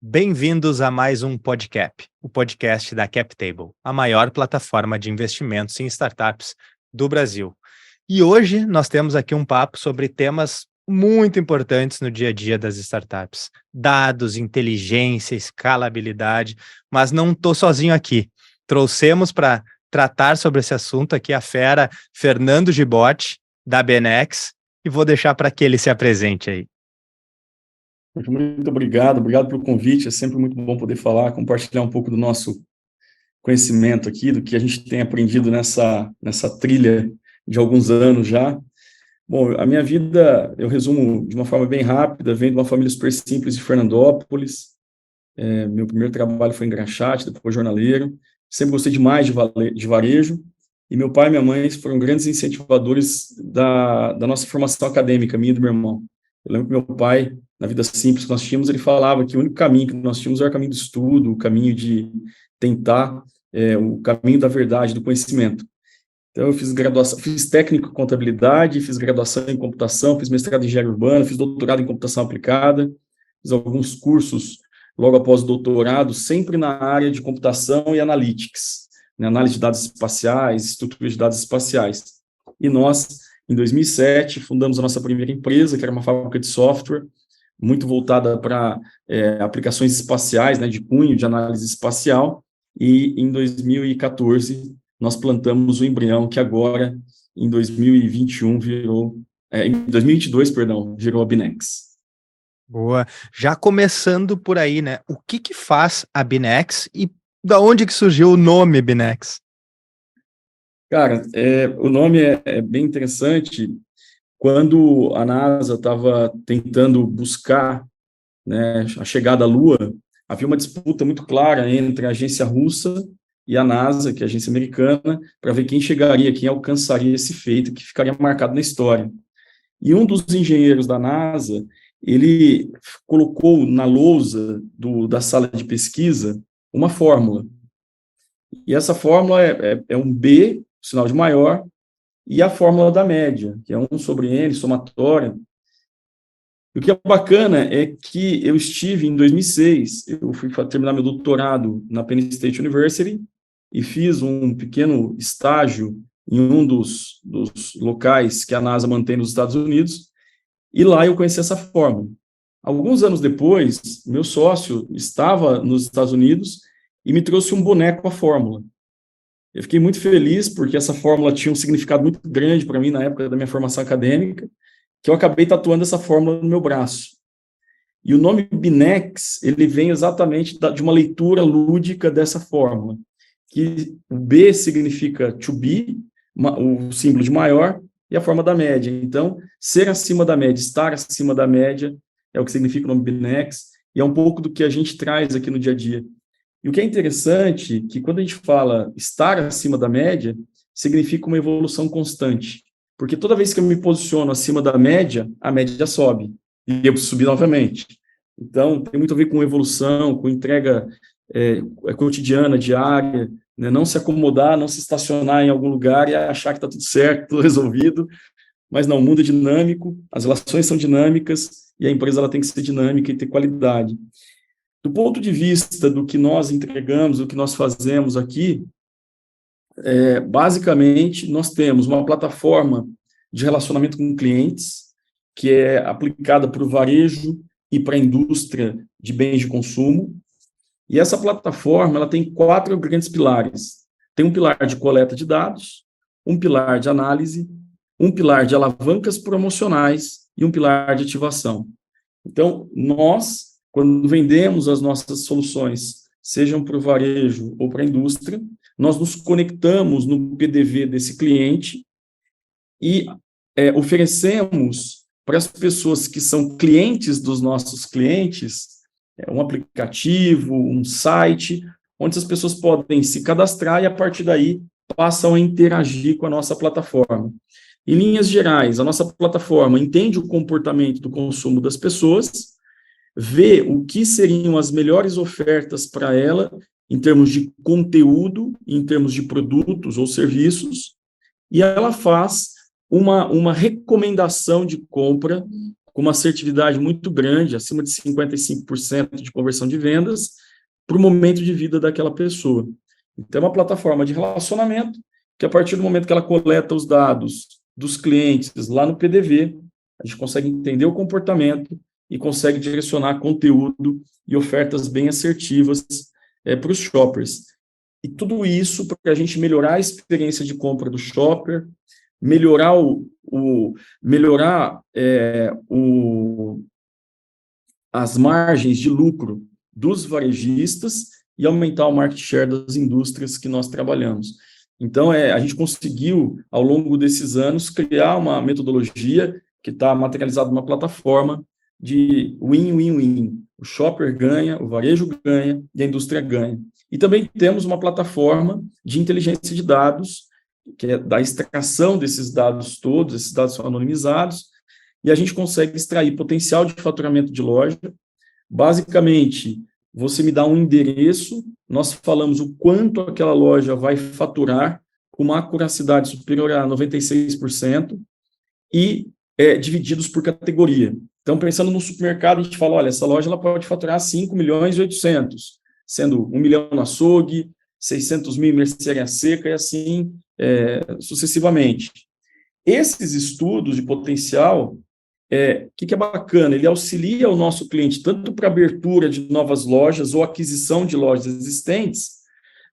Bem-vindos a mais um PodCap, o podcast da CapTable, a maior plataforma de investimentos em startups do Brasil. E hoje nós temos aqui um papo sobre temas muito importantes no dia a dia das startups. Dados, inteligência, escalabilidade, mas não estou sozinho aqui. Trouxemos para tratar sobre esse assunto aqui a fera Fernando Gibotti, da Benex, e vou deixar para que ele se apresente aí. Muito obrigado pelo convite, é sempre muito bom poder falar, compartilhar um pouco do nosso conhecimento aqui, do que a gente tem aprendido nessa trilha de alguns anos já. Bom, a minha vida, eu resumo de uma forma bem rápida, venho de uma família super simples de Fernandópolis, meu primeiro trabalho foi em engraxate, depois jornaleiro, sempre gostei demais de varejo, e meu pai e minha mãe foram grandes incentivadores da nossa formação acadêmica, minha e do meu irmão. Eu lembro que meu pai, na vida simples que nós tínhamos, ele falava que o único caminho que nós tínhamos era o caminho do estudo, o caminho de tentar, o caminho da verdade, do conhecimento. Então, eu fiz graduação, fiz técnico em contabilidade, fiz graduação em computação, fiz mestrado em engenharia urbana, fiz doutorado em computação aplicada, fiz alguns cursos logo após o doutorado, sempre na área de computação e analytics, né, análise de dados espaciais, estrutura de dados espaciais. E nós, em 2007, fundamos a nossa primeira empresa, que era uma fábrica de software, muito voltada para aplicações espaciais, né, de cunho, de análise espacial, e em 2014 nós plantamos o embrião que agora, em 2021, em 2022, perdão, virou a Binex. Boa. Já começando por aí, né? O que faz a Binex e da onde que surgiu o nome Binex? Cara, o nome é bem interessante. Quando a NASA estava tentando buscar, né, a chegada à Lua, havia uma disputa muito clara entre a agência russa e a NASA, que é a agência americana, para ver quem chegaria, quem alcançaria esse feito, que ficaria marcado na história. E um dos engenheiros da NASA, ele colocou na lousa da sala de pesquisa uma fórmula. E essa fórmula é um B, sinal de maior, e a fórmula da média, que é 1 sobre N, somatória. E o que é bacana é que eu estive em 2006, eu fui terminar meu doutorado na Penn State University e fiz um pequeno estágio em um dos locais que a NASA mantém nos Estados Unidos, e lá eu conheci essa fórmula. Alguns anos depois, meu sócio estava nos Estados Unidos e me trouxe um boneco com a fórmula. Eu fiquei muito feliz porque essa fórmula tinha um significado muito grande para mim na época da minha formação acadêmica, que eu acabei tatuando essa fórmula no meu braço. E o nome Binex, ele vem exatamente de uma leitura lúdica dessa fórmula, que o B significa to be, o símbolo de maior, e a forma da média. Então, ser acima da média, estar acima da média, é o que significa o nome Binex, e é um pouco do que a gente traz aqui no dia a dia. E o que é interessante, que quando a gente fala estar acima da média, significa uma evolução constante. Porque toda vez que eu me posiciono acima da média, a média sobe, e eu preciso subir novamente. Então, tem muito a ver com evolução, com entrega cotidiana, diária, né? Não se acomodar, não se estacionar em algum lugar e achar que está tudo certo, tudo resolvido, mas não, o mundo é dinâmico, as relações são dinâmicas, e a empresa ela tem que ser dinâmica e ter qualidade. Do ponto de vista do que nós entregamos, do que nós fazemos aqui, basicamente, nós temos uma plataforma de relacionamento com clientes, que é aplicada para o varejo e para a indústria de bens de consumo, e essa plataforma ela tem 4 grandes pilares. Tem um pilar de coleta de dados, um pilar de análise, um pilar de alavancas promocionais e um pilar de ativação. Então, nós, quando vendemos as nossas soluções, sejam para o varejo ou para a indústria, nós nos conectamos no PDV desse cliente e oferecemos para as pessoas que são clientes dos nossos clientes um aplicativo, um site, onde as pessoas podem se cadastrar e, a partir daí, passam a interagir com a nossa plataforma. Em linhas gerais, a nossa plataforma entende o comportamento do consumo das pessoas, vê o que seriam as melhores ofertas para ela, em termos de conteúdo, em termos de produtos ou serviços, e ela faz uma recomendação de compra com uma assertividade muito grande, acima de 55% de conversão de vendas, para o momento de vida daquela pessoa. Então, é uma plataforma de relacionamento que, a partir do momento que ela coleta os dados dos clientes lá no PDV, a gente consegue entender o comportamento e consegue direcionar conteúdo e ofertas bem assertivas para os shoppers. E tudo isso para a gente melhorar a experiência de compra do shopper, melhorar as margens de lucro dos varejistas e aumentar o market share das indústrias que nós trabalhamos. Então, a gente conseguiu, ao longo desses anos, criar uma metodologia que está materializada numa plataforma de win-win-win. O shopper ganha, o varejo ganha e a indústria ganha. E também temos uma plataforma de inteligência de dados, que é da extração desses dados todos, esses dados são anonimizados, e a gente consegue extrair potencial de faturamento de loja. Basicamente, você me dá um endereço, nós falamos o quanto aquela loja vai faturar com uma acuracidade superior a 96% e divididos por categoria. Então, pensando no supermercado, a gente fala, olha, essa loja ela pode faturar 5 milhões e 800, sendo 1 milhão no açougue, 600 mil em mercearia seca e assim sucessivamente. Esses estudos de potencial, que é bacana, ele auxilia o nosso cliente tanto para abertura de novas lojas ou aquisição de lojas existentes,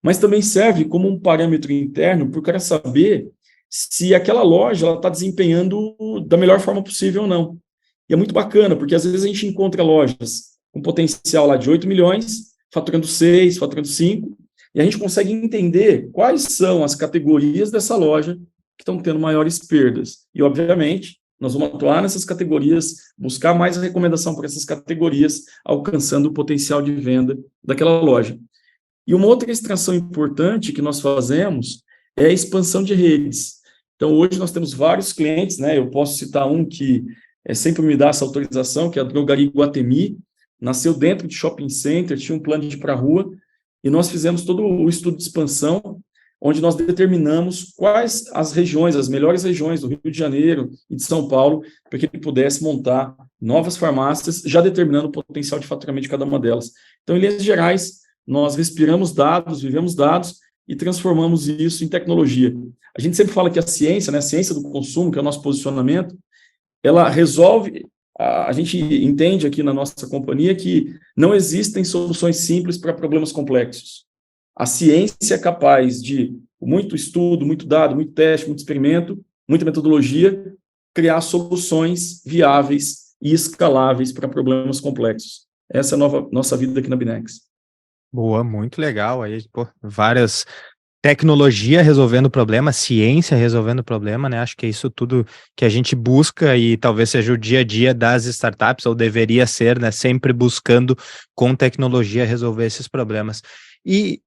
mas também serve como um parâmetro interno para o cara saber se aquela loja está desempenhando da melhor forma possível ou não. E é muito bacana, porque às vezes a gente encontra lojas com potencial lá de 8 milhões, faturando 6, faturando 5, e a gente consegue entender quais são as categorias dessa loja que estão tendo maiores perdas. E, obviamente, nós vamos atuar nessas categorias, buscar mais recomendação para essas categorias, alcançando o potencial de venda daquela loja. E uma outra extração importante que nós fazemos é a expansão de redes. Então, hoje nós temos vários clientes, né? Eu posso citar um que sempre me dá essa autorização, que é a Drogaria Iguatemi, nasceu dentro de shopping center, tinha um plano de ir para a rua, e nós fizemos todo o estudo de expansão, onde nós determinamos quais as regiões, as melhores regiões do Rio de Janeiro e de São Paulo, para que ele pudesse montar novas farmácias, já determinando o potencial de faturamento de cada uma delas. Então, em linhas gerais, nós respiramos dados, vivemos dados e transformamos isso em tecnologia. A gente sempre fala que a ciência, né, a ciência do consumo, que é o nosso posicionamento, ela resolve. A gente entende aqui na nossa companhia que não existem soluções simples para problemas complexos. A ciência é capaz de, com muito estudo, muito dado, muito teste, muito experimento, muita metodologia, criar soluções viáveis e escaláveis para problemas complexos. Essa é a nossa vida aqui na Binex. Boa, muito legal. Aí, várias tecnologia resolvendo o problema, ciência resolvendo o problema, né? Acho que é isso tudo que a gente busca e talvez seja o dia a dia das startups, ou deveria ser, né? Sempre buscando com tecnologia resolver esses problemas. E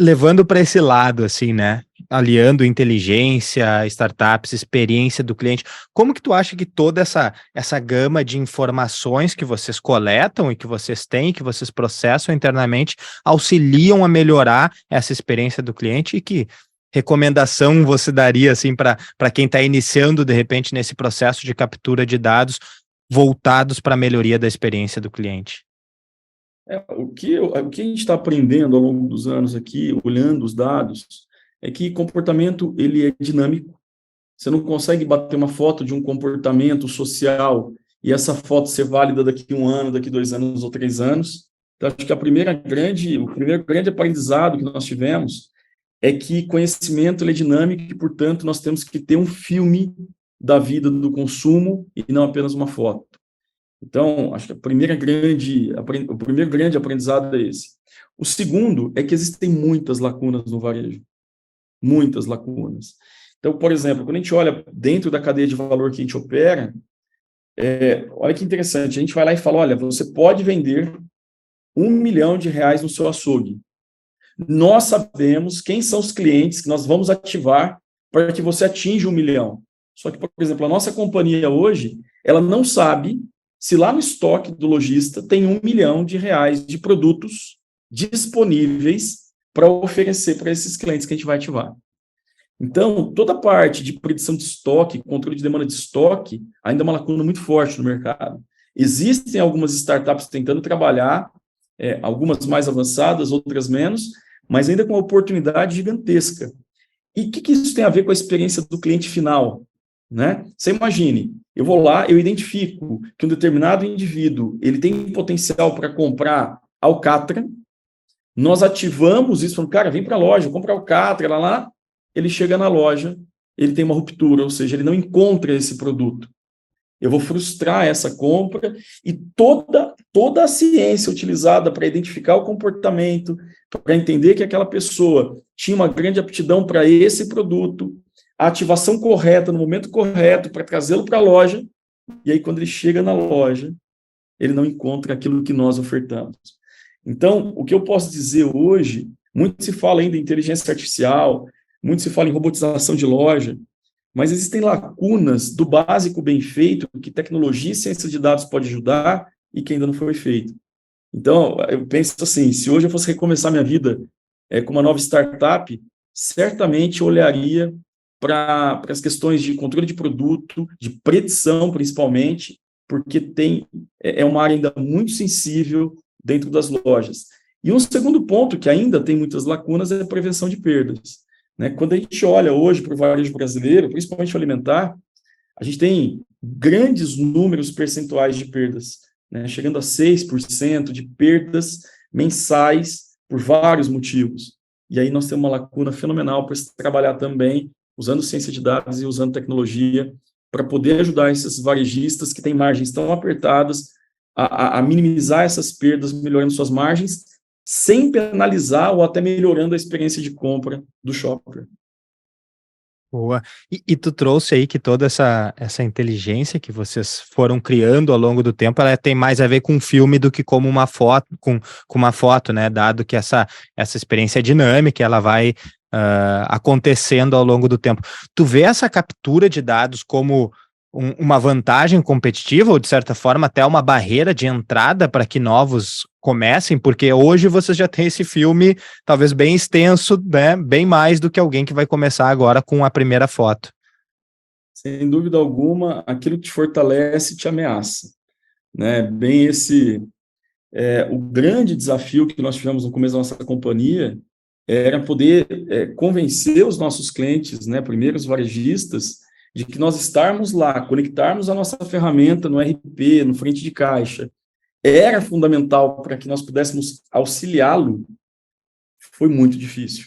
levando para esse lado, assim, né? Aliando inteligência, startups, experiência do cliente, como que tu acha que toda essa gama de informações que vocês coletam e que vocês têm, que vocês processam internamente, auxiliam a melhorar essa experiência do cliente, e que recomendação você daria, assim, para quem está iniciando, de repente, nesse processo de captura de dados voltados para a melhoria da experiência do cliente? O que a gente está aprendendo ao longo dos anos aqui, olhando os dados, é que comportamento ele é dinâmico. Você não consegue bater uma foto de um comportamento social e essa foto ser válida daqui a 1 ano, daqui a 2 anos ou 3 anos. Então, acho que o primeiro grande aprendizado que nós tivemos é que conhecimento ele é dinâmico e, portanto, nós temos que ter um filme da vida do consumo e não apenas uma foto. Então, acho que o primeiro grande aprendizado é esse. O segundo é que existem muitas lacunas no varejo. Muitas lacunas. Então, por exemplo, quando a gente olha dentro da cadeia de valor que a gente opera, olha que interessante, a gente vai lá e fala, olha, você pode vender R$1 milhão no seu açougue. Nós sabemos quem são os clientes que nós vamos ativar para que você atinja 1 milhão. Só que, por exemplo, a nossa companhia hoje, ela não sabe se lá no estoque do lojista tem R$1 milhão de produtos disponíveis para oferecer para esses clientes que a gente vai ativar. Então, toda a parte de predição de estoque, controle de demanda de estoque, ainda é uma lacuna muito forte no mercado. Existem algumas startups tentando trabalhar, algumas mais avançadas, outras menos, mas ainda com uma oportunidade gigantesca. E o que isso tem a ver com a experiência do cliente final? Né? Você imagine, eu vou lá, eu identifico que um determinado indivíduo ele tem potencial para comprar Alcatra, nós ativamos isso, falando, cara, vem para a loja, compra Alcatra, lá, ele chega na loja, ele tem uma ruptura, ou seja, ele não encontra esse produto. Eu vou frustrar essa compra e toda a ciência utilizada para identificar o comportamento, para entender que aquela pessoa tinha uma grande aptidão para esse produto, a ativação correta, no momento correto, para trazê-lo para a loja, e aí quando ele chega na loja, ele não encontra aquilo que nós ofertamos. Então, o que eu posso dizer hoje, muito se fala ainda em inteligência artificial, muito se fala em robotização de loja, mas existem lacunas do básico bem feito que tecnologia e ciência de dados pode ajudar e que ainda não foi feito. Então, eu penso assim, se hoje eu fosse recomeçar minha vida com uma nova startup, certamente eu olharia para as questões de controle de produto, de predição principalmente, porque é uma área ainda muito sensível dentro das lojas. E um segundo ponto, que ainda tem muitas lacunas, é a prevenção de perdas. Né? Quando a gente olha hoje para o varejo brasileiro, principalmente o alimentar, a gente tem grandes números percentuais de perdas, né? Chegando a 6% de perdas mensais por vários motivos. E aí nós temos uma lacuna fenomenal para se trabalhar também, usando ciência de dados e usando tecnologia, para poder ajudar esses varejistas que têm margens tão apertadas a minimizar essas perdas, melhorando suas margens, sem penalizar ou até melhorando a experiência de compra do shopper. Boa. E tu trouxe aí que toda essa inteligência que vocês foram criando ao longo do tempo, ela tem mais a ver com filme do que como uma foto, com uma foto, né? Dado que essa experiência é dinâmica, ela vai acontecendo ao longo do tempo. Tu vê essa captura de dados como uma vantagem competitiva ou, de certa forma, até uma barreira de entrada para que novos comecem? Porque hoje vocês já têm esse filme talvez bem extenso, né? Bem mais do que alguém que vai começar agora com a primeira foto. Sem dúvida alguma, aquilo que te fortalece te ameaça. Né? Bem esse... o grande desafio que nós tivemos no começo da nossa companhia era poder convencer os nossos clientes, né, primeiro os varejistas, de que nós estarmos lá, conectarmos a nossa ferramenta no RP, no frente de caixa, era fundamental para que nós pudéssemos auxiliá-lo. Foi muito difícil.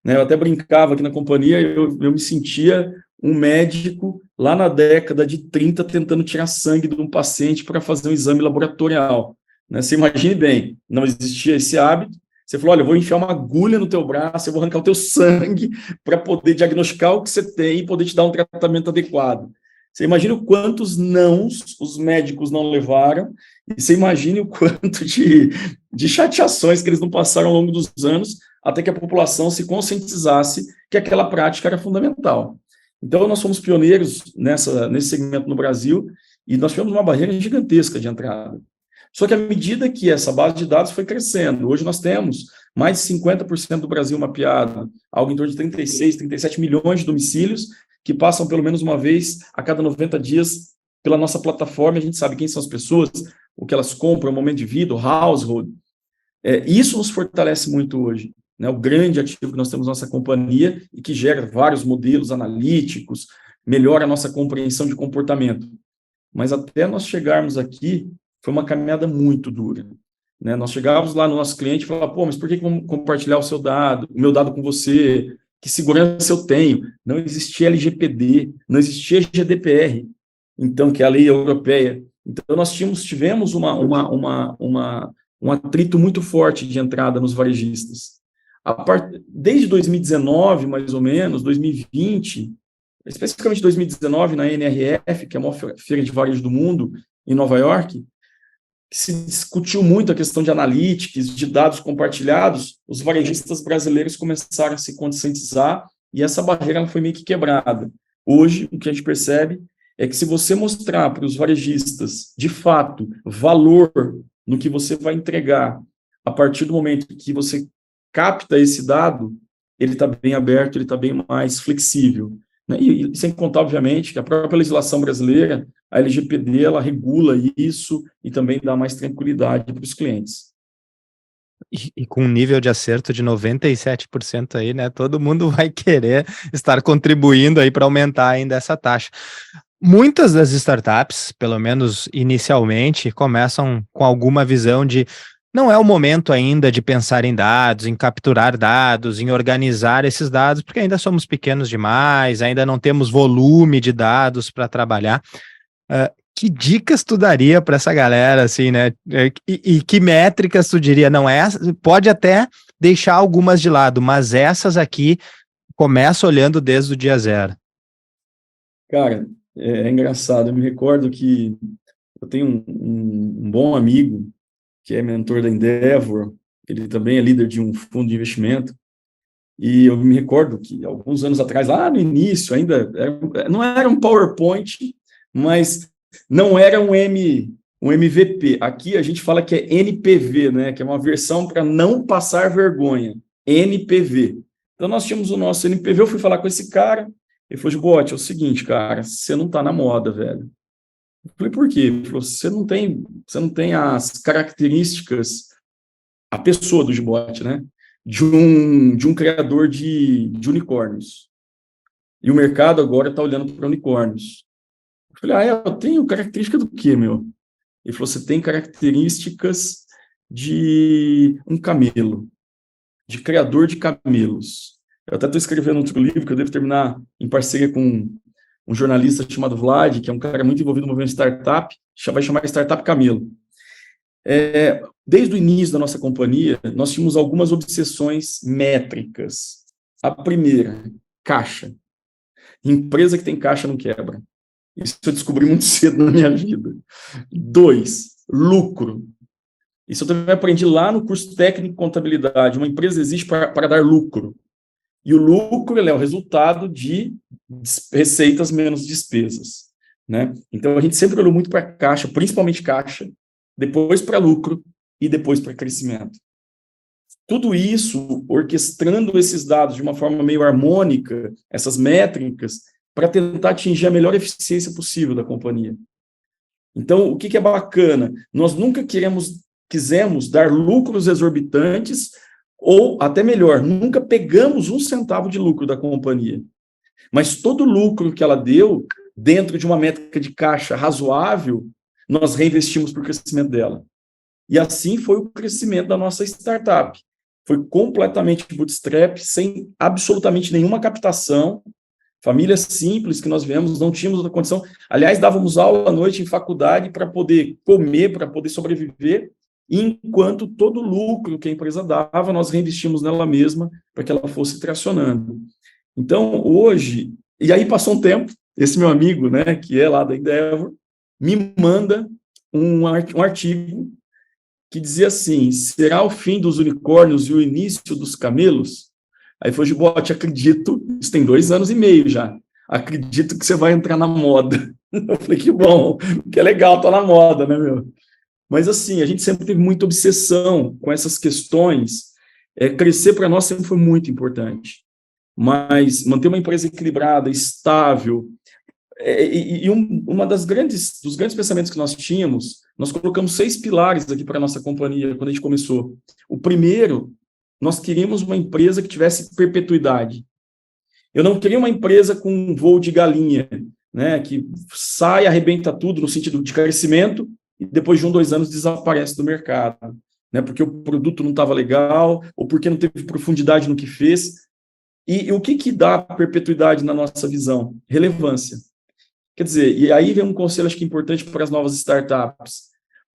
Né? Eu até brincava aqui na companhia, eu me sentia um médico lá na década de 30 tentando tirar sangue de um paciente para fazer um exame laboratorial. Né? Você imagine bem, não existia esse hábito. Você falou, olha, eu vou enfiar uma agulha no teu braço, eu vou arrancar o teu sangue para poder diagnosticar o que você tem e poder te dar um tratamento adequado. Você imagina quantos nãos os médicos não levaram e você imagine o quanto de chateações que eles não passaram ao longo dos anos até que a população se conscientizasse que aquela prática era fundamental. Então, nós fomos pioneiros nesse segmento no Brasil e nós tivemos uma barreira gigantesca de entrada. Só que à medida que essa base de dados foi crescendo, hoje nós temos mais de 50% do Brasil mapeado, algo em torno de 36, 37 milhões de domicílios que passam pelo menos uma vez a cada 90 dias pela nossa plataforma, a gente sabe quem são as pessoas, o que elas compram, o momento de vida, o household. Isso nos fortalece muito hoje, né? O grande ativo que nós temos na nossa companhia e que gera vários modelos analíticos, melhora a nossa compreensão de comportamento. Mas até nós chegarmos aqui, foi uma caminhada muito dura. Né? Nós chegávamos lá no nosso cliente e falávamos, pô, mas por que vamos compartilhar o meu dado com você? Que segurança eu tenho? Não existia LGPD, não existia GDPR, então, que é a lei europeia. Então, nós tivemos um atrito muito forte de entrada nos varejistas. Desde 2019, mais ou menos, 2020, especificamente 2019, na NRF, que é a maior feira de varejo do mundo, em Nova York, que se discutiu muito a questão de analytics, de dados compartilhados, os varejistas brasileiros começaram a se conscientizar e essa barreira ela foi meio que quebrada. Hoje, o que a gente percebe é que se você mostrar para os varejistas, de fato, valor no que você vai entregar, a partir do momento que você capta esse dado, ele está bem aberto, ele está bem mais flexível, né? E sem contar, obviamente, que a própria legislação brasileira, a LGPD, ela regula isso e também dá mais tranquilidade para os clientes. E com um nível de acerto de 97% aí, né? Todo mundo vai querer estar contribuindo aí para aumentar ainda essa taxa. Muitas das startups, pelo menos inicialmente, começam com alguma visão de não é o momento ainda de pensar em dados, em capturar dados, em organizar esses dados, porque ainda somos pequenos demais, ainda não temos volume de dados para trabalhar. Que dicas tu daria para essa galera, assim, né? E que métricas tu diria? Não é, pode até deixar algumas de lado, mas essas aqui começa olhando desde o dia zero. Cara, é engraçado, eu me recordo que eu tenho um bom amigo que é mentor da Endeavor, ele também é líder de um fundo de investimento, e eu me recordo que alguns anos atrás, lá no início, ainda não era um PowerPoint, mas não era um MVP. Aqui a gente fala que é NPV, né? Que é uma versão para não passar vergonha. NPV. Então nós tínhamos o nosso NPV, eu fui falar com esse cara, ele falou, Gibote, é o seguinte, cara, você não está na moda, velho. Eu falei, por quê? Ele falou, você não tem as características, a pessoa do Gibote, né? De um criador de unicórnios. E o mercado agora está olhando para unicórnios. Eu falei, eu tenho característica do quê, meu? Ele falou, você tem características de um camelo, de criador de camelos. Eu até estou escrevendo outro livro que eu devo terminar em parceria com um jornalista chamado Vlad, que é um cara muito envolvido no movimento startup, vai chamar Startup Camelo. Desde o início da nossa companhia, nós tínhamos algumas obsessões métricas. A primeira, caixa. Empresa que tem caixa não quebra. Isso eu descobri muito cedo na minha vida. 2, lucro. Isso eu também aprendi lá no curso técnico de contabilidade. Uma empresa existe para dar lucro. E o lucro é o resultado de receitas menos despesas, né? Então, a gente sempre olhou muito para caixa, principalmente caixa, depois para lucro e depois para crescimento. Tudo isso orquestrando esses dados de uma forma meio harmônica, essas métricas, para tentar atingir a melhor eficiência possível da companhia. Então, o que é bacana? Nós nunca quisemos dar lucros exorbitantes, ou, até melhor, nunca pegamos um centavo de lucro da companhia. Mas todo lucro que ela deu, dentro de uma métrica de caixa razoável, nós reinvestimos para o crescimento dela. E assim foi o crescimento da nossa startup. Foi completamente bootstrap, sem absolutamente nenhuma captação, famílias simples que nós viemos, não tínhamos outra condição. Aliás, dávamos aula à noite em faculdade para poder comer, para poder sobreviver, enquanto todo o lucro que a empresa dava, nós reinvestimos nela mesma para que ela fosse tracionando. Então, hoje, e aí passou um tempo, esse meu amigo, né, que é lá da Endeavor, me manda um artigo que dizia assim, será o fim dos unicórnios e o início dos camelos? Aí foi, Gibote, acredito, isso tem 2 anos e meio já, acredito que você vai entrar na moda. Eu falei, que bom, que é legal, tô na moda, né, meu? Mas assim, a gente sempre teve muita obsessão com essas questões, crescer para nós sempre foi muito importante, mas manter uma empresa equilibrada, estável, uma dos grandes pensamentos que nós tínhamos, nós colocamos 6 pilares aqui para a nossa companhia quando a gente começou. O primeiro, nós queríamos uma empresa que tivesse perpetuidade. Eu não queria uma empresa com um voo de galinha, né, que sai, arrebenta tudo no sentido de crescimento e depois de 1, 2 anos desaparece do mercado, né, porque o produto não estava legal ou porque não teve profundidade no que fez. E o que dá perpetuidade na nossa visão? Relevância. Quer dizer, e aí vem um conselho, acho que importante para as novas startups.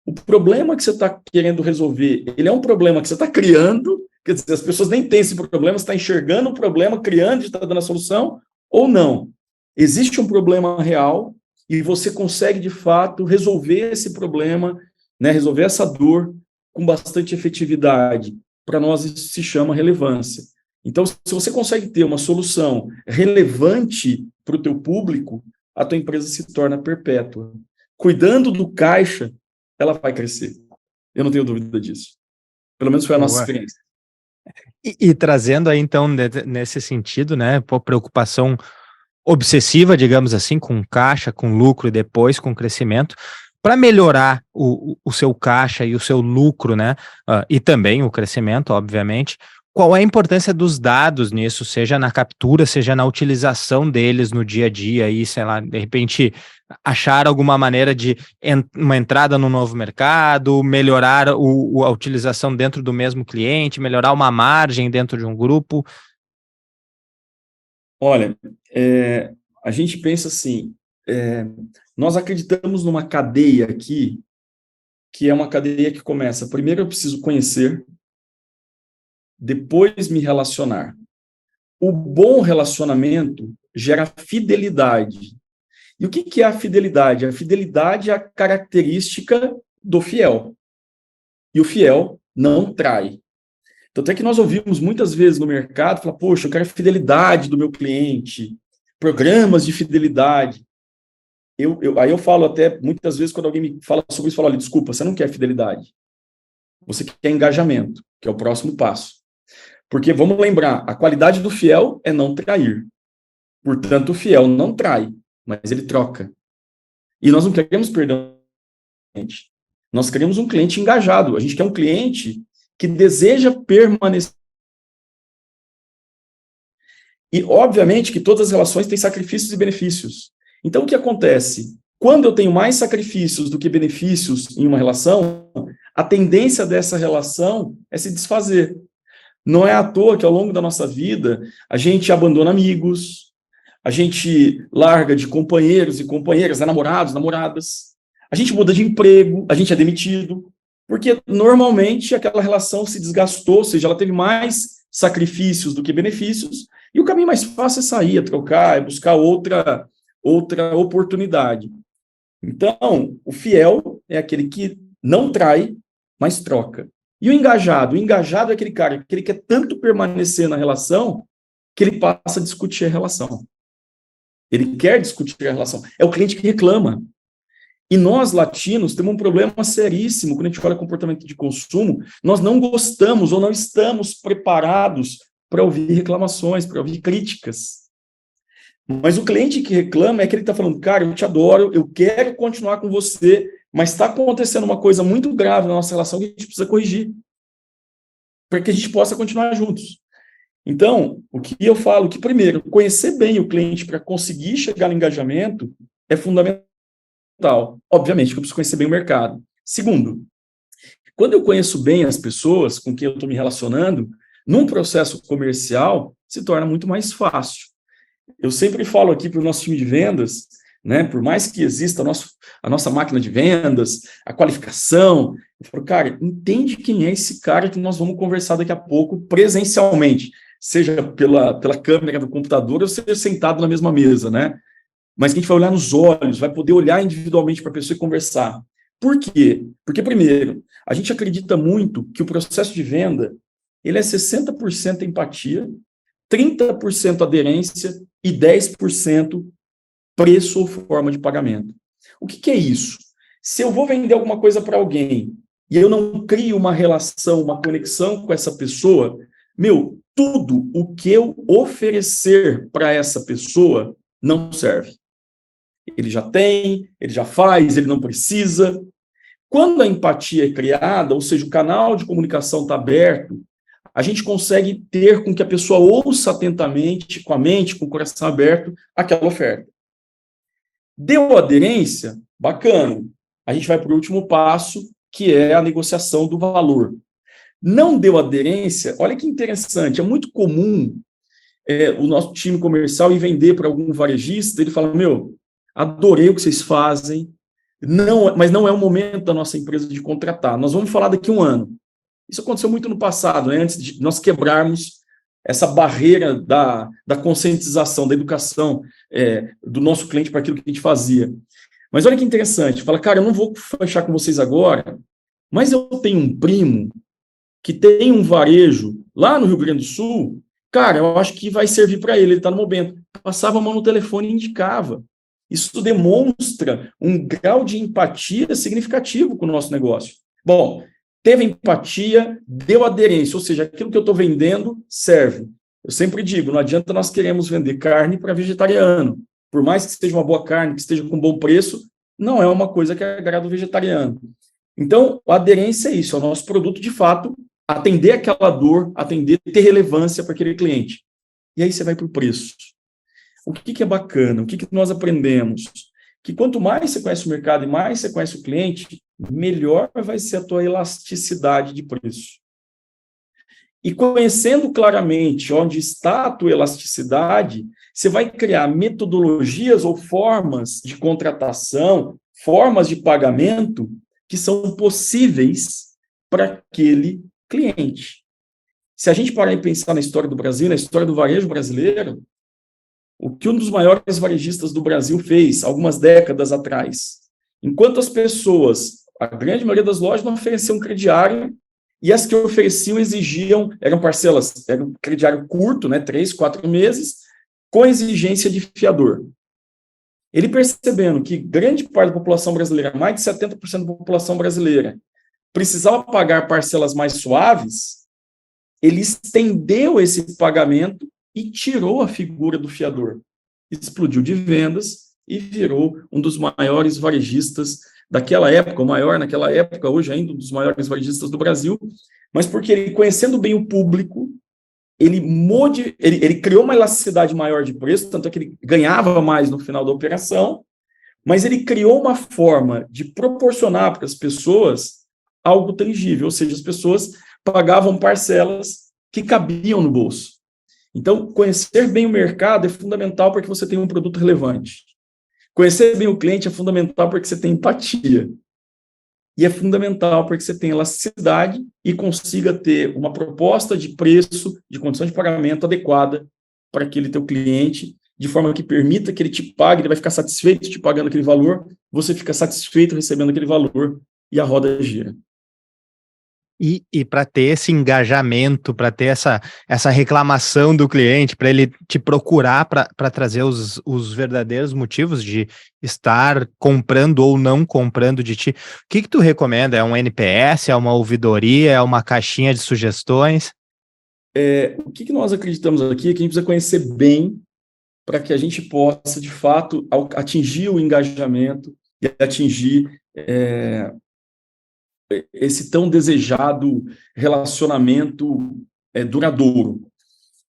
O problema que você está querendo resolver, ele é um problema que você está criando, quer dizer, as pessoas nem têm esse problema, você está enxergando o problema, criando e está dando a solução, ou não. Existe um problema real e você consegue, de fato, resolver esse problema, né, resolver essa dor com bastante efetividade. Para nós isso se chama relevância. Então, se você consegue ter uma solução relevante para o teu público, a tua empresa se torna perpétua. Cuidando do caixa, ela vai crescer. Eu não tenho dúvida disso. Pelo menos foi a nossa experiência. E trazendo aí, então, nesse sentido, né, preocupação obsessiva, digamos assim, com caixa, com lucro e depois com crescimento, para melhorar o seu caixa e o seu lucro, né, e também o crescimento, obviamente, qual é a importância dos dados nisso, seja na captura, seja na utilização deles no dia a dia, e, sei lá, de repente, achar alguma maneira de uma entrada no novo mercado, melhorar a utilização dentro do mesmo cliente, melhorar uma margem dentro de um grupo? Olha, a gente pensa assim, nós acreditamos numa cadeia aqui, que é uma cadeia que começa, primeiro eu preciso conhecer, depois me relacionar. O bom relacionamento gera fidelidade. E o que é a fidelidade? A fidelidade é a característica do fiel. E o fiel não trai. Tanto é que nós ouvimos muitas vezes no mercado, falar, poxa, eu quero a fidelidade do meu cliente, programas de fidelidade. Aí eu falo até, muitas vezes, quando alguém me fala sobre isso, eu falo, olha, desculpa, você não quer fidelidade. Você quer engajamento, que é o próximo passo. Porque, vamos lembrar, a qualidade do fiel é não trair. Portanto, o fiel não trai, mas ele troca. E nós não queremos perder um cliente. Nós queremos um cliente engajado. A gente quer um cliente que deseja permanecer. E, obviamente, que todas as relações têm sacrifícios e benefícios. Então, o que acontece? Quando eu tenho mais sacrifícios do que benefícios em uma relação, a tendência dessa relação é se desfazer. Não é à toa que, ao longo da nossa vida, a gente abandona amigos, a gente larga de companheiros e companheiras, né, namorados, namoradas, a gente muda de emprego, a gente é demitido, porque normalmente aquela relação se desgastou, ou seja, ela teve mais sacrifícios do que benefícios, e o caminho mais fácil é sair, é trocar, é buscar outra oportunidade. Então, o fiel é aquele que não trai, mas troca. E o engajado é aquele cara que ele quer tanto permanecer na relação que ele passa a discutir a relação. Ele quer discutir a relação. É o cliente que reclama. E nós, latinos, temos um problema seríssimo quando a gente olha comportamento de consumo. Nós não gostamos ou não estamos preparados para ouvir reclamações, para ouvir críticas. Mas o cliente que reclama é que ele está falando, cara, eu te adoro, eu quero continuar com você, mas está acontecendo uma coisa muito grave na nossa relação que a gente precisa corrigir, para que a gente possa continuar juntos. Então, o que eu falo que, primeiro, conhecer bem o cliente para conseguir chegar no engajamento é fundamental. Obviamente que eu preciso conhecer bem o mercado. Segundo, quando eu conheço bem as pessoas com quem eu estou me relacionando, num processo comercial, se torna muito mais fácil. Eu sempre falo aqui para o nosso time de vendas, né, por mais que exista a nossa máquina de vendas, a qualificação, eu falo, cara, entende quem é esse cara que nós vamos conversar daqui a pouco presencialmente, seja pela câmera do computador ou seja sentado na mesma mesa, né? Mas que a gente vai olhar nos olhos, vai poder olhar individualmente para a pessoa e conversar. Por quê? Porque, primeiro, a gente acredita muito que o processo de venda ele é 60% empatia, 30% aderência e 10% preço ou forma de pagamento. O que é isso? Se eu vou vender alguma coisa para alguém e eu não crio uma relação, uma conexão com essa pessoa, tudo o que eu oferecer para essa pessoa não serve. Ele já tem, ele já faz, ele não precisa. Quando a empatia é criada, ou seja, o canal de comunicação está aberto, a gente consegue ter com que a pessoa ouça atentamente, com a mente, com o coração aberto, aquela oferta. Deu aderência? Bacana. A gente vai para o último passo, que é a negociação do valor. Não deu aderência? Olha que interessante, é muito comum o nosso time comercial ir vender para algum varejista, ele fala, adorei o que vocês fazem, mas não é o momento da nossa empresa de contratar, nós vamos falar daqui a um ano. Isso aconteceu muito no passado, né? Antes de nós quebrarmos essa barreira da conscientização, da educação do nosso cliente para aquilo que a gente fazia. Mas olha que interessante, fala, cara, eu não vou fechar com vocês agora, mas eu tenho um primo que tem um varejo lá no Rio Grande do Sul, cara, eu acho que vai servir para ele está no momento. Passava a mão no telefone e indicava. Isso demonstra um grau de empatia significativo com o nosso negócio. Bom, teve empatia, deu aderência, ou seja, aquilo que eu estou vendendo serve. Eu sempre digo, não adianta nós queremos vender carne para vegetariano. Por mais que seja uma boa carne, que esteja com bom preço, não é uma coisa que agrada o vegetariano. Então, a aderência é isso, é o nosso produto, de fato, atender aquela dor, atender, ter relevância para aquele cliente. E aí você vai para o preço. O que é bacana? O que nós aprendemos? Que quanto mais você conhece o mercado e mais você conhece o cliente, melhor vai ser a tua elasticidade de preço. E conhecendo claramente onde está a tua elasticidade, você vai criar metodologias ou formas de contratação, formas de pagamento que são possíveis para aquele cliente. Se a gente parar e pensar na história do Brasil, na história do varejo brasileiro, o que um dos maiores varejistas do Brasil fez algumas décadas atrás, enquanto as pessoas, a grande maioria das lojas não ofereciam crediário, e as que ofereciam exigiam, eram parcelas, era um crediário curto, 3, 4 meses, com exigência de fiador. Ele percebendo que grande parte da população brasileira, mais de 70% da população brasileira, precisava pagar parcelas mais suaves, ele estendeu esse pagamento e tirou a figura do fiador. Explodiu de vendas e virou um dos maiores varejistas daquela época, o maior naquela época, hoje ainda um dos maiores varejistas do Brasil, mas porque ele, conhecendo bem o público, ele criou uma elasticidade maior de preço, tanto é que ele ganhava mais no final da operação, mas ele criou uma forma de proporcionar para as pessoas algo tangível, ou seja, as pessoas pagavam parcelas que cabiam no bolso. Então, conhecer bem o mercado é fundamental para que você tenha um produto relevante. Conhecer bem o cliente é fundamental para que você tenha empatia. E é fundamental para que você tenha elasticidade e consiga ter uma proposta de preço, de condição de pagamento adequada para aquele teu cliente, de forma que permita que ele te pague, ele vai ficar satisfeito te pagando aquele valor, você fica satisfeito recebendo aquele valor e a roda gira. E para ter esse engajamento, para ter essa reclamação do cliente, para ele te procurar para trazer os verdadeiros motivos de estar comprando ou não comprando de ti, o que tu recomenda? É um NPS, é uma ouvidoria, é uma caixinha de sugestões? O que nós acreditamos aqui é que a gente precisa conhecer bem para que a gente possa, de fato, atingir o engajamento e atingir esse tão desejado relacionamento duradouro.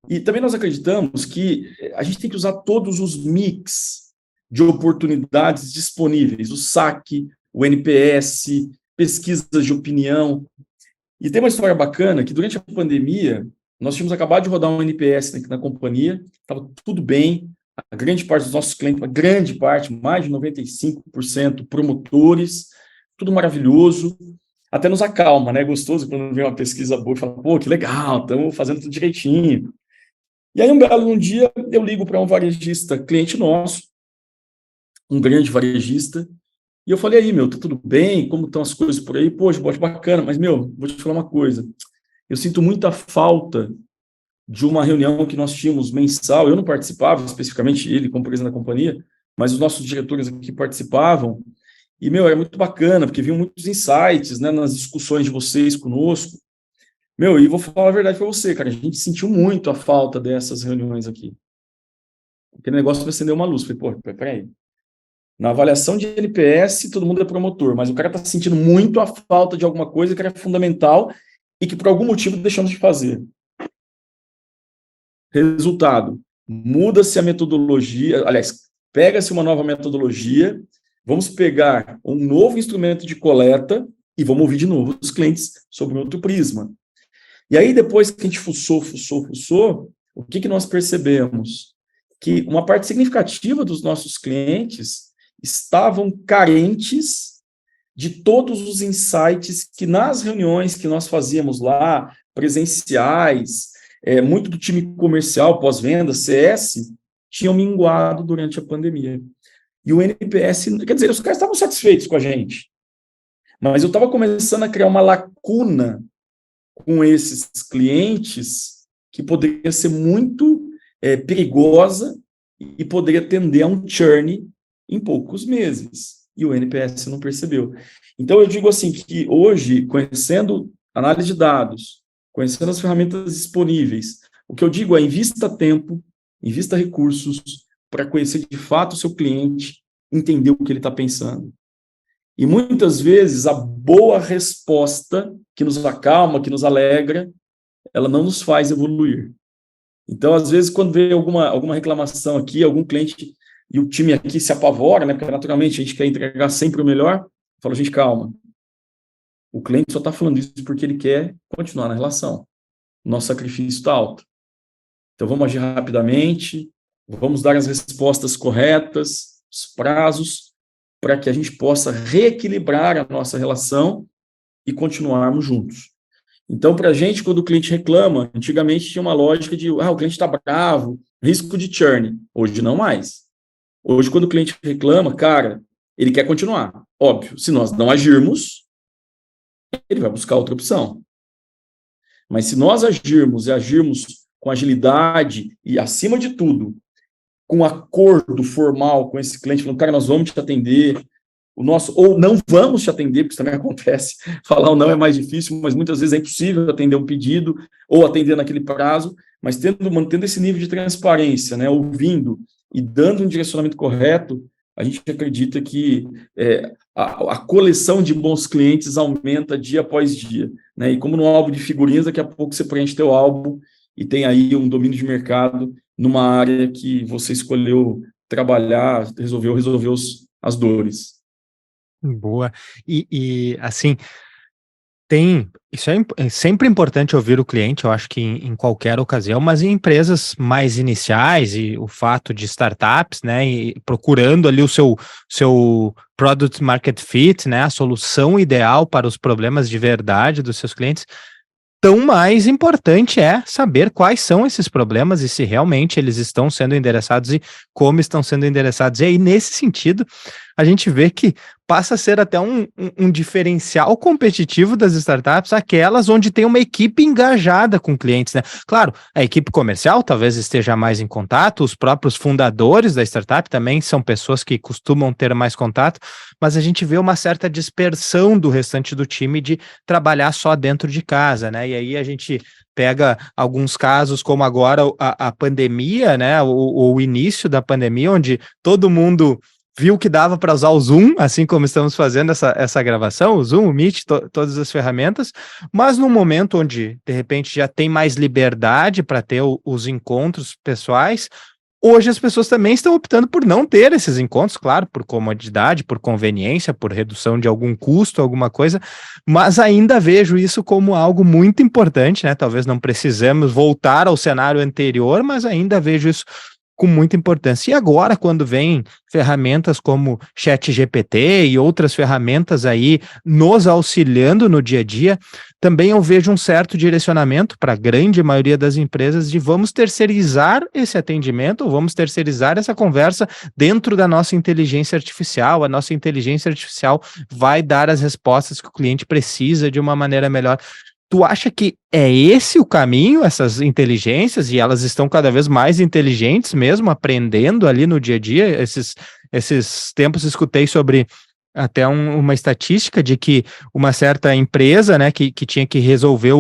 E também nós acreditamos que a gente tem que usar todos os mix de oportunidades disponíveis, o saque, o NPS, pesquisas de opinião. E tem uma história bacana que durante a pandemia, nós tínhamos acabado de rodar um NPS na companhia, estava tudo bem, a grande parte dos nossos clientes, a grande parte, mais de 95% promotores, tudo maravilhoso, até nos acalma, né? Gostoso quando vem uma pesquisa boa e fala, pô, que legal, estamos fazendo tudo direitinho. E aí, um dia, eu ligo para um varejista, cliente nosso, um grande varejista, e eu falei, aí, tá tudo bem? Como estão as coisas por aí? Poxa, bacana, mas, vou te falar uma coisa. Eu sinto muita falta de uma reunião que nós tínhamos mensal, eu não participava, especificamente ele, como presidente da companhia, mas os nossos diretores aqui participavam, e, era muito bacana, porque vinham muitos insights, né, nas discussões de vocês conosco. E vou falar a verdade para você, cara, a gente sentiu muito a falta dessas reuniões aqui. Aquele negócio vai acender uma luz. Falei, pô, peraí. Na avaliação de NPS, todo mundo é promotor, mas o cara está sentindo muito a falta de alguma coisa que era fundamental e que, por algum motivo, deixamos de fazer. Resultado, muda-se a metodologia, aliás, pega-se uma nova metodologia, vamos pegar um novo instrumento de coleta e vamos ouvir de novo os clientes sobre outro prisma. E aí, depois que a gente fuçou, o que nós percebemos? Que uma parte significativa dos nossos clientes estavam carentes de todos os insights que nas reuniões que nós fazíamos lá, presenciais, muito do time comercial, pós-venda, CS, tinham minguado durante a pandemia. E o NPS, quer dizer, os caras estavam satisfeitos com a gente, mas eu estava começando a criar uma lacuna com esses clientes que poderia ser muito perigosa e poderia tender a um churn em poucos meses. e o NPS não percebeu. Então, eu digo assim, que hoje, conhecendo análise de dados, conhecendo as ferramentas disponíveis, o que eu digo é invista tempo, invista recursos para conhecer de fato o seu cliente, entender o que ele está pensando. E muitas vezes a boa resposta que nos acalma, que nos alegra, ela não nos faz evoluir. Então, às vezes, quando vem alguma reclamação aqui, algum cliente e o time aqui se apavora, né, porque naturalmente a gente quer entregar sempre o melhor, fala, gente, calma. O cliente só está falando isso porque ele quer continuar na relação. Nosso sacrifício está alto. Então, vamos agir rapidamente, vamos dar as respostas corretas, os prazos, para que a gente possa reequilibrar a nossa relação e continuarmos juntos. Então, para a gente, quando o cliente reclama, antigamente tinha uma lógica de, o cliente está bravo, risco de churn. Hoje não mais. Hoje, quando o cliente reclama, cara, ele quer continuar. Óbvio, se nós não agirmos, ele vai buscar outra opção. Mas se nós agirmos e agirmos com agilidade e, acima de tudo, com um acordo formal com esse cliente, falando, cara, nós vamos te atender, ou não vamos te atender, porque isso também acontece, falar ou não é mais difícil, mas muitas vezes é impossível atender um pedido, ou atender naquele prazo, mas mantendo esse nível de transparência, né, ouvindo e dando um direcionamento correto, a gente acredita que a coleção de bons clientes aumenta dia após dia, né, e como no álbum de figurinhas, daqui a pouco você preenche teu álbum e tem aí um domínio de mercado numa área que você escolheu trabalhar, resolveu as dores. Boa. E assim, isso é sempre importante ouvir o cliente, eu acho que em qualquer ocasião, mas em empresas mais iniciais e o fato de startups, né, e procurando ali o seu product market fit, né, a solução ideal para os problemas de verdade dos seus clientes, tão mais importante é saber quais são esses problemas e se realmente eles estão sendo endereçados e como estão sendo endereçados. E aí, nesse sentido, a gente vê que passa a ser até um diferencial competitivo das startups, aquelas onde tem uma equipe engajada com clientes, né? Claro, a equipe comercial talvez esteja mais em contato, os próprios fundadores da startup também são pessoas que costumam ter mais contato, mas a gente vê uma certa dispersão do restante do time de trabalhar só dentro de casa, né? E aí a gente pega alguns casos como agora a pandemia, né? O início da pandemia, onde todo mundo viu que dava para usar o Zoom, assim como estamos fazendo essa gravação, o Zoom, o Meet, todas as ferramentas, mas num momento onde, de repente, já tem mais liberdade para ter os encontros pessoais, hoje as pessoas também estão optando por não ter esses encontros, claro, por comodidade, por conveniência, por redução de algum custo, alguma coisa, mas ainda vejo isso como algo muito importante, né? Talvez não precisamos voltar ao cenário anterior, mas ainda vejo isso com muita importância. E agora, quando vem ferramentas como ChatGPT e outras ferramentas aí nos auxiliando no dia a dia, também eu vejo um certo direcionamento para a grande maioria das empresas de vamos terceirizar esse atendimento, ou vamos terceirizar essa conversa dentro da nossa inteligência artificial. A nossa inteligência artificial vai dar as respostas que o cliente precisa de uma maneira melhor. Tu acha que é esse o caminho, essas inteligências, e elas estão cada vez mais inteligentes mesmo, aprendendo ali no dia a dia? Esses tempos escutei sobre até uma estatística de que uma certa empresa, né, que tinha que resolver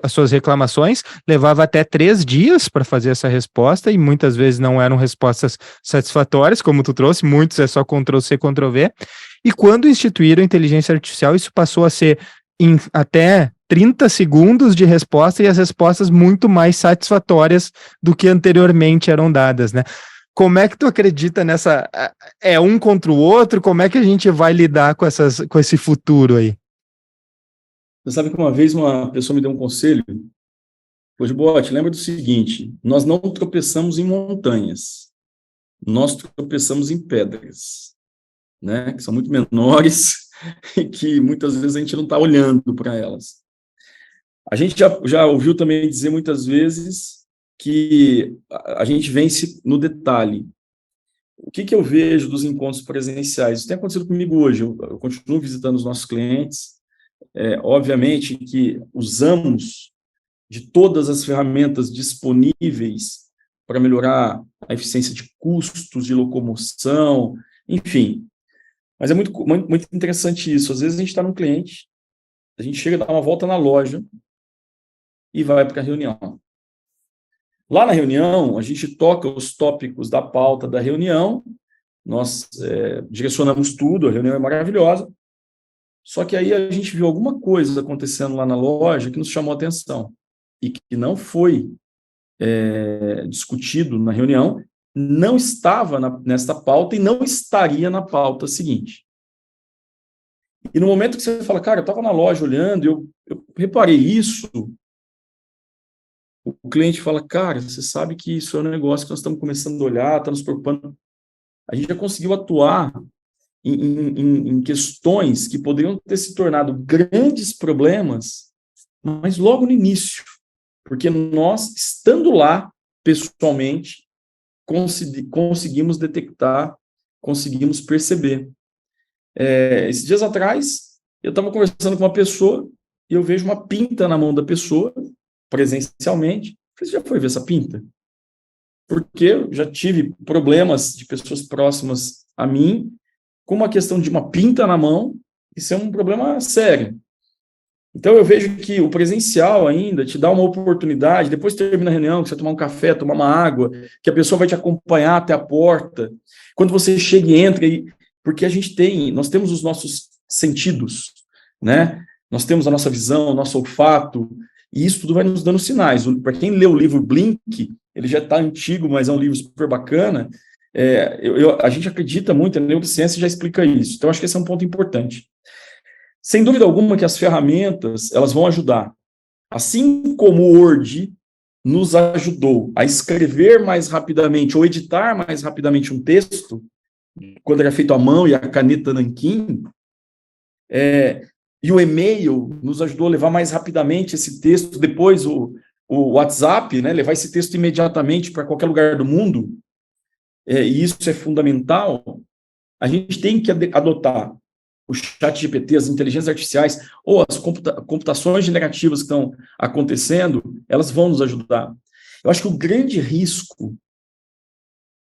as suas reclamações, levava até 3 dias para fazer essa resposta, e muitas vezes não eram respostas satisfatórias, como tu trouxe, muitos é só Ctrl+C, Ctrl+V, e quando instituíram a inteligência artificial, isso passou a ser em até 30 segundos de resposta e as respostas muito mais satisfatórias do que anteriormente eram dadas, né? Como é que tu acredita nessa... É um contra o outro? Como é que a gente vai lidar com esse futuro aí? Você sabe que uma vez uma pessoa me deu um conselho, hoje, Bote, lembra do seguinte, nós não tropeçamos em montanhas, nós tropeçamos em pedras, né, que são muito menores e que muitas vezes a gente não está olhando para elas. A gente já ouviu também dizer muitas vezes que a gente vence no detalhe. O que eu vejo dos encontros presenciais? Isso tem acontecido comigo hoje, eu continuo visitando os nossos clientes, obviamente que usamos de todas as ferramentas disponíveis para melhorar a eficiência de custos, de locomoção, enfim. Mas é muito interessante isso. Às vezes a gente está num cliente, a gente chega a dar uma volta na loja e vai para a reunião. Lá na reunião, a gente toca os tópicos da pauta da reunião, nós direcionamos tudo, a reunião é maravilhosa, só que aí a gente viu alguma coisa acontecendo lá na loja que nos chamou a atenção e que não foi discutido na reunião, não estava nesta pauta e não estaria na pauta seguinte. E no momento que você fala, cara, eu estava na loja olhando, eu reparei isso, o cliente fala, cara, você sabe que isso é um negócio que nós estamos começando a olhar, está nos preocupando. A gente já conseguiu atuar em questões que poderiam ter se tornado grandes problemas, mas logo no início, porque nós, estando lá pessoalmente, conseguimos detectar, conseguimos perceber. Esses dias atrás, eu estava conversando com uma pessoa e eu vejo uma pinta na mão da pessoa, presencialmente. Você já foi ver essa pinta? Porque eu já tive problemas de pessoas próximas a mim com uma questão de uma pinta na mão, isso é um problema sério. Então, eu vejo que o presencial ainda te dá uma oportunidade, depois que termina a reunião, que você tomar um café, tomar uma água, que a pessoa vai te acompanhar até a porta, quando você chega e entra, porque nós temos os nossos sentidos, né? Nós temos a nossa visão, o nosso olfato, e isso tudo vai nos dando sinais. Para quem lê o livro Blink, ele já está antigo, mas é um livro super bacana, a gente acredita muito, a neurociência já explica isso. Então, acho que esse é um ponto importante. Sem dúvida alguma que as ferramentas, elas vão ajudar. Assim como o Word nos ajudou a escrever mais rapidamente ou editar mais rapidamente um texto, quando era feito à mão e a caneta nanquim, e o e-mail nos ajudou a levar mais rapidamente esse texto, depois o WhatsApp, né, levar esse texto imediatamente para qualquer lugar do mundo, e isso é fundamental. A gente tem que adotar o chat GPT, as inteligências artificiais, ou as computações generativas que estão acontecendo, elas vão nos ajudar. Eu acho que o grande risco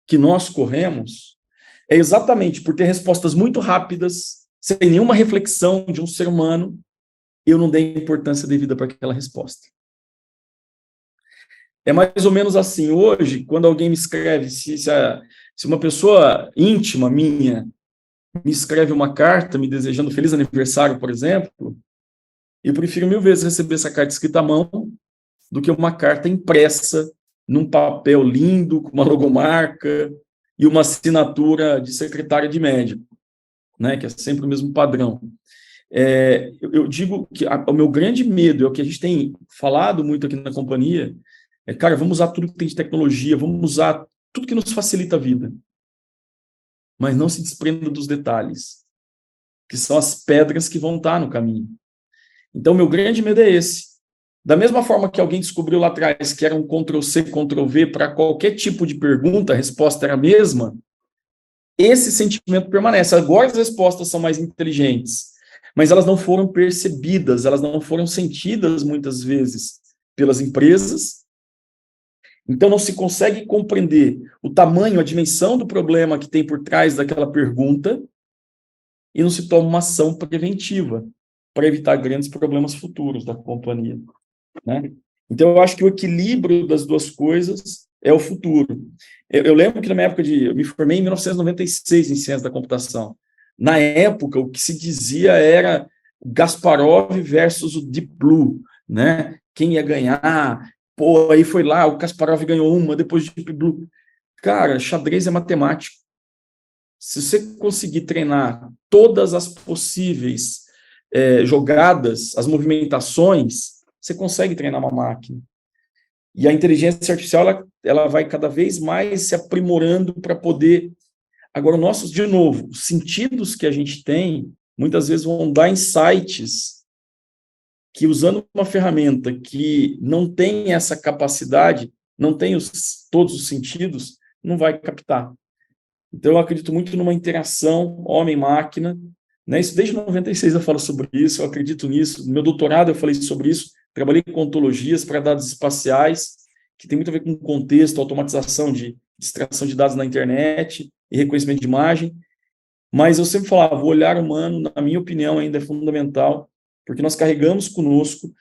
que nós corremos é exatamente por ter respostas muito rápidas, sem nenhuma reflexão de um ser humano, eu não dei a importância devida para aquela resposta. É mais ou menos assim, hoje, quando alguém me escreve, se uma pessoa íntima minha me escreve uma carta me desejando feliz aniversário, por exemplo, eu prefiro 1000 vezes receber essa carta escrita à mão do que uma carta impressa num papel lindo, com uma logomarca e uma assinatura de secretária de médico, né, que é sempre o mesmo padrão. Eu digo que o meu grande medo, é o que a gente tem falado muito aqui na companhia, cara, vamos usar tudo que tem de tecnologia, vamos usar tudo que nos facilita a vida, mas não se desprenda dos detalhes, que são as pedras que vão estar no caminho. Então, meu grande medo é esse. Da mesma forma que alguém descobriu lá atrás que era um Ctrl+C, Ctrl+V para qualquer tipo de pergunta, a resposta era a mesma, esse sentimento permanece. Agora as respostas são mais inteligentes, mas elas não foram percebidas, elas não foram sentidas muitas vezes pelas empresas. Então, não se consegue compreender o tamanho, a dimensão do problema que tem por trás daquela pergunta e não se toma uma ação preventiva para evitar grandes problemas futuros da companhia, né? Então, eu acho que o equilíbrio das duas coisas é o futuro. Eu lembro que na minha época eu me formei em 1996 em ciência da computação. Na época, o que se dizia era o Kasparov versus o Deep Blue, né? Quem ia ganhar? Pô, aí foi lá, o Kasparov ganhou uma, depois de Deep Blue. Cara, xadrez é matemático. Se você conseguir treinar todas as possíveis jogadas, as movimentações, você consegue treinar uma máquina. E a inteligência artificial, ela vai cada vez mais se aprimorando para poder... Agora, de novo, os sentidos que a gente tem, muitas vezes vão dar insights que, usando uma ferramenta que não tem essa capacidade, não tem todos os sentidos, não vai captar. Então, eu acredito muito numa interação homem-máquina, né? Isso desde 96 eu falo sobre isso, eu acredito nisso. No meu doutorado eu falei sobre isso, trabalhei com ontologias para dados espaciais, que tem muito a ver com contexto, automatização de extração de dados na internet e reconhecimento de imagem. Mas eu sempre falava, o olhar humano, na minha opinião, ainda é fundamental, porque nós carregamos conosco,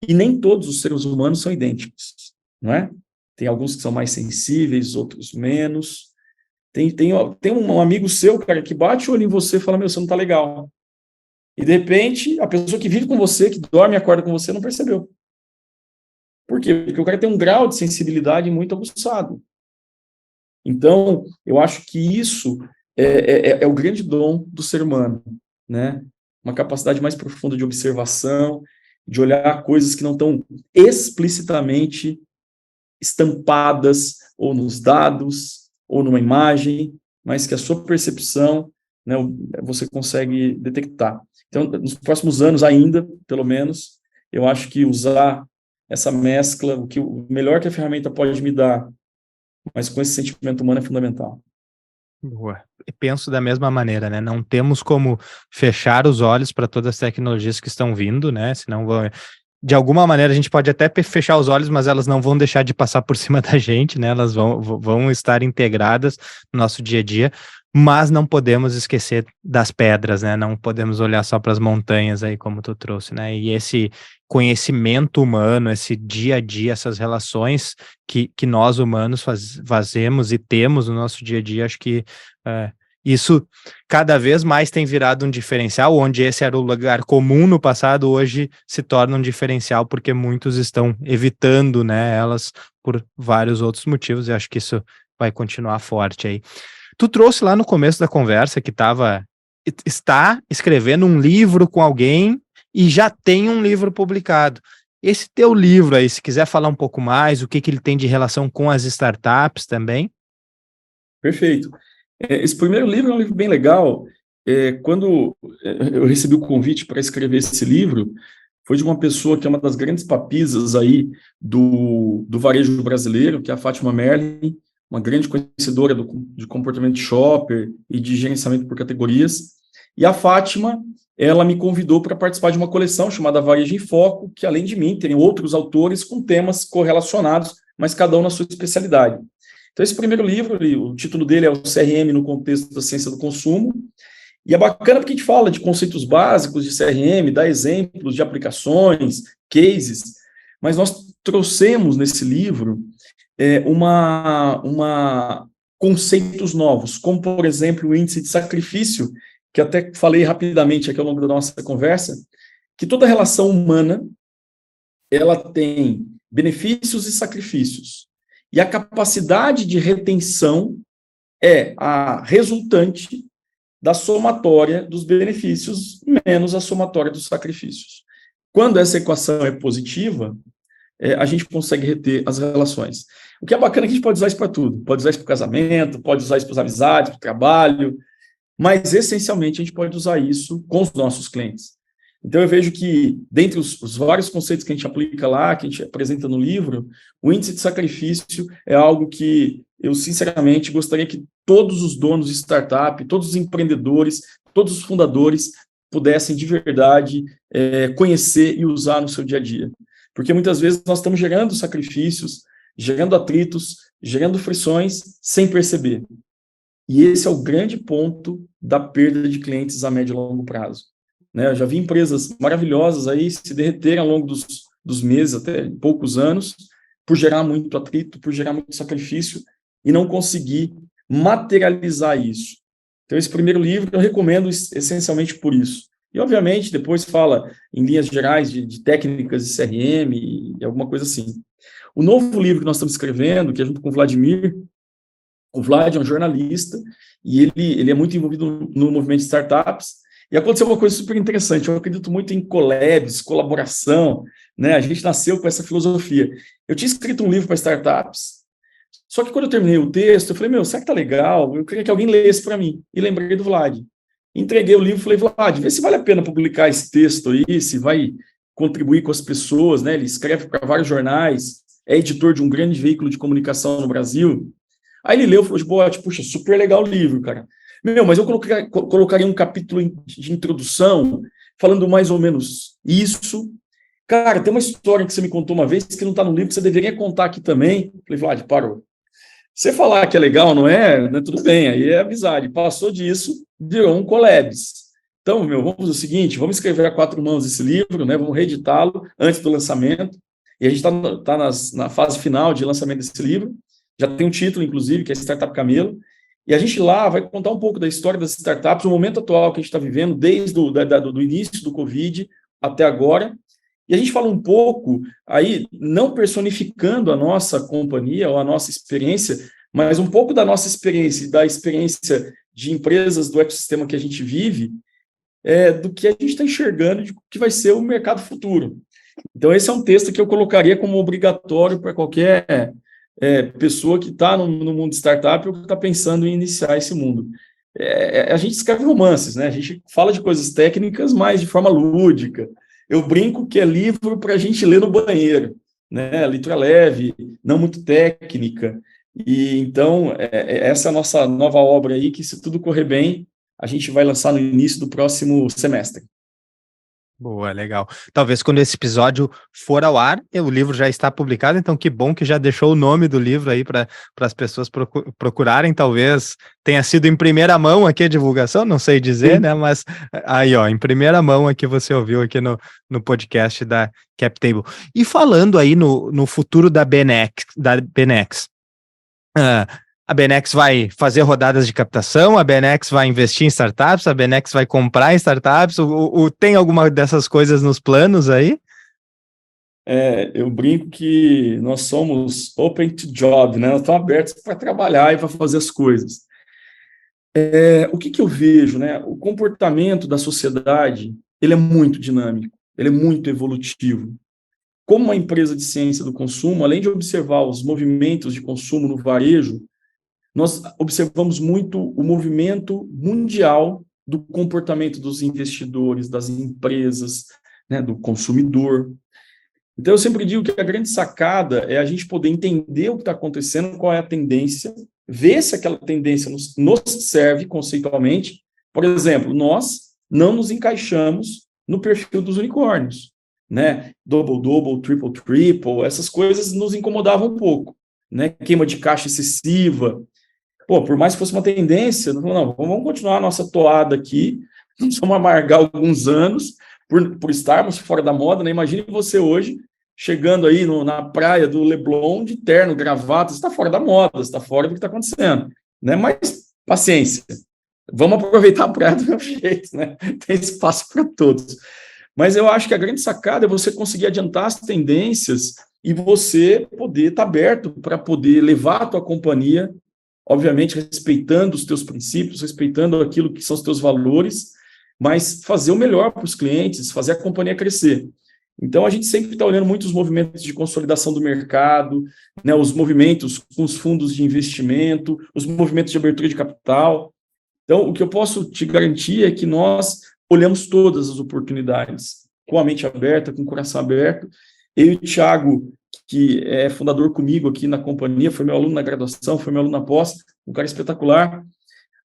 e nem todos os seres humanos são idênticos, não é? Tem alguns que são mais sensíveis, outros menos. Tem um amigo seu, cara, que bate o olho em você e fala, meu, você não tá legal. E, de repente, a pessoa que vive com você, que dorme e acorda com você, não percebeu. Por quê? Porque o cara tem um grau de sensibilidade muito aguçado. Então, eu acho que isso é o grande dom do ser humano, né? Uma capacidade mais profunda de observação, de olhar coisas que não estão explicitamente estampadas ou nos dados, ou numa imagem, mas que a sua percepção, né, você consegue detectar. Então, nos próximos anos ainda, pelo menos, eu acho que usar essa mescla, o melhor que a ferramenta pode me dar, mas com esse sentimento humano é fundamental. Boa. Penso da mesma maneira, né? Não temos como fechar os olhos para todas as tecnologias que estão vindo, né? Senão de alguma maneira a gente pode até fechar os olhos, mas elas não vão deixar de passar por cima da gente, né? Elas vão estar integradas no nosso dia a dia, mas não podemos esquecer das pedras, né? Não podemos olhar só para as montanhas aí, como tu trouxe, né? E esse conhecimento humano, esse dia a dia, essas relações que nós humanos fazemos e temos no nosso dia a dia, acho que isso cada vez mais tem virado um diferencial, onde esse era o lugar comum no passado, hoje se torna um diferencial, porque muitos estão evitando, né, elas por vários outros motivos, e acho que isso vai continuar forte aí. Tu trouxe lá no começo da conversa que está escrevendo um livro com alguém e já tem um livro publicado. Esse teu livro aí, se quiser falar um pouco mais, o que ele tem de relação com as startups também? Perfeito. Esse primeiro livro é um livro bem legal. Quando eu recebi o convite para escrever esse livro, foi de uma pessoa que é uma das grandes papisas aí do varejo brasileiro, que é a Fátima Merlin, uma grande conhecedora de comportamento de shopper e de gerenciamento por categorias. E a Fátima, ela me convidou para participar de uma coleção chamada Varejo em Foco, que além de mim, tem outros autores com temas correlacionados, mas cada um na sua especialidade. Então, esse primeiro livro, o título dele é o CRM no contexto da ciência do consumo, e é bacana porque a gente fala de conceitos básicos de CRM, dá exemplos de aplicações, cases, mas nós trouxemos nesse livro conceitos novos, como, por exemplo, o índice de sacrifício, que até falei rapidamente aqui ao longo da nossa conversa, que toda relação humana, ela tem benefícios e sacrifícios. E a capacidade de retenção é a resultante da somatória dos benefícios menos a somatória dos sacrifícios. Quando essa equação é positiva, a gente consegue reter as relações. O que é bacana é que a gente pode usar isso para tudo. Pode usar isso para o casamento, pode usar isso para as amizades, para o trabalho, mas, essencialmente, a gente pode usar isso com os nossos clientes. Então, eu vejo que, dentre os vários conceitos que a gente aplica lá, que a gente apresenta no livro, o índice de sacrifício é algo que eu, sinceramente, gostaria que todos os donos de startup, todos os empreendedores, todos os fundadores pudessem, de verdade, conhecer e usar no seu dia a dia. Porque, muitas vezes, nós estamos gerando sacrifícios, gerando atritos, gerando frições, sem perceber. E esse é o grande ponto da perda de clientes a médio e longo prazo. Né? Eu já vi empresas maravilhosas aí se derreterem ao longo dos meses, até poucos anos, por gerar muito atrito, por gerar muito sacrifício e não conseguir materializar isso. Então, esse primeiro livro eu recomendo essencialmente por isso. E, obviamente, depois fala em linhas gerais de técnicas de CRM e alguma coisa assim. O novo livro que nós estamos escrevendo, que é junto com o Vladimir, o Vlad é um jornalista e ele é muito envolvido no movimento de startups. E aconteceu uma coisa super interessante. Eu acredito muito em collabs, colaboração, né? A gente nasceu com essa filosofia. Eu tinha escrito um livro para startups, só que quando eu terminei o texto, eu falei, meu, será que tá legal? Eu queria que alguém lesse para mim. E lembrei do Vlad. Entreguei o livro e falei, Vlad, vê se vale a pena publicar esse texto aí, se vai contribuir com as pessoas, né? Ele escreve para vários jornais, é editor de um grande veículo de comunicação no Brasil. Aí ele leu e falou, tipo, puxa, super legal o livro, cara. Meu, mas eu colocaria um capítulo de introdução, falando mais ou menos isso. Cara, tem uma história que você me contou uma vez, que não está no livro, que você deveria contar aqui também. Falei, Vlad, parou. Você falar que é legal, não é? Tudo bem, aí é amizade. Passou disso, virou um Collabs. Então, vamos fazer o seguinte, vamos escrever a 4 mãos esse livro, né, vamos reeditá-lo antes do lançamento, e a gente está na fase final de lançamento desse livro, já tem um título, inclusive, que é Startup Camelo, e a gente lá vai contar um pouco da história das startups, o momento atual que a gente está vivendo, desde do início do Covid até agora, e a gente fala um pouco, aí, não personificando a nossa companhia ou a nossa experiência, mas um pouco da nossa experiência, da experiência de empresas do ecossistema que a gente vive, do que a gente está enxergando de que vai ser o mercado futuro. Então, esse é um texto que eu colocaria como obrigatório para qualquer pessoa que está no mundo de startup ou que está pensando em iniciar esse mundo. A gente escreve romances, né? A gente fala de coisas técnicas, mas de forma lúdica. Eu brinco que é livro para a gente ler no banheiro, né? Leitura leve, não muito técnica. E então, essa é a nossa nova obra aí, que se tudo correr bem, a gente vai lançar no início do próximo semestre. Boa, legal. Talvez quando esse episódio for ao ar, o livro já está publicado, então que bom que já deixou o nome do livro aí para as pessoas procurarem. Talvez tenha sido em primeira mão aqui a divulgação, não sei dizer, né? Mas aí, ó, em primeira mão aqui você ouviu aqui no podcast da CapTable. E falando aí no futuro da Benex, a Benex vai fazer rodadas de captação, a Benex vai investir em startups, a Benex vai comprar em startups, tem alguma dessas coisas nos planos aí? Eu brinco que nós somos open to job, né? Nós estamos abertos para trabalhar e para fazer as coisas. O que eu vejo, né? O comportamento da sociedade, ele é muito dinâmico, ele é muito evolutivo. Como uma empresa de ciência do consumo, além de observar os movimentos de consumo no varejo, nós observamos muito o movimento mundial do comportamento dos investidores, das empresas, né, do consumidor. Então, eu sempre digo que a grande sacada é a gente poder entender o que está acontecendo, qual é a tendência, ver se aquela tendência nos serve conceitualmente. Por exemplo, nós não nos encaixamos no perfil dos unicórnios, né? Double, triple, essas coisas nos incomodavam um pouco, né? Queima de caixa excessiva. Por mais que fosse uma tendência, não, vamos continuar a nossa toada aqui, vamos amargar alguns anos por estarmos fora da moda, né? Imagine você hoje chegando aí na praia do Leblon de terno, gravata, você está fora da moda, você está fora do que está acontecendo, né? Mas paciência, vamos aproveitar a praia do meu jeito, né? Tem espaço para todos. Mas eu acho que a grande sacada é você conseguir adiantar as tendências e você poder estar aberto para poder levar a tua companhia, obviamente respeitando os teus princípios, respeitando aquilo que são os teus valores, mas fazer o melhor para os clientes, fazer a companhia crescer. Então, a gente sempre está olhando muito os movimentos de consolidação do mercado, né, os movimentos com os fundos de investimento, os movimentos de abertura de capital. Então, o que eu posso te garantir é que nós olhamos todas as oportunidades, com a mente aberta, com o coração aberto. Eu e o Thiago, que é fundador comigo aqui na companhia, foi meu aluno na graduação, foi meu aluno na pós, um cara espetacular.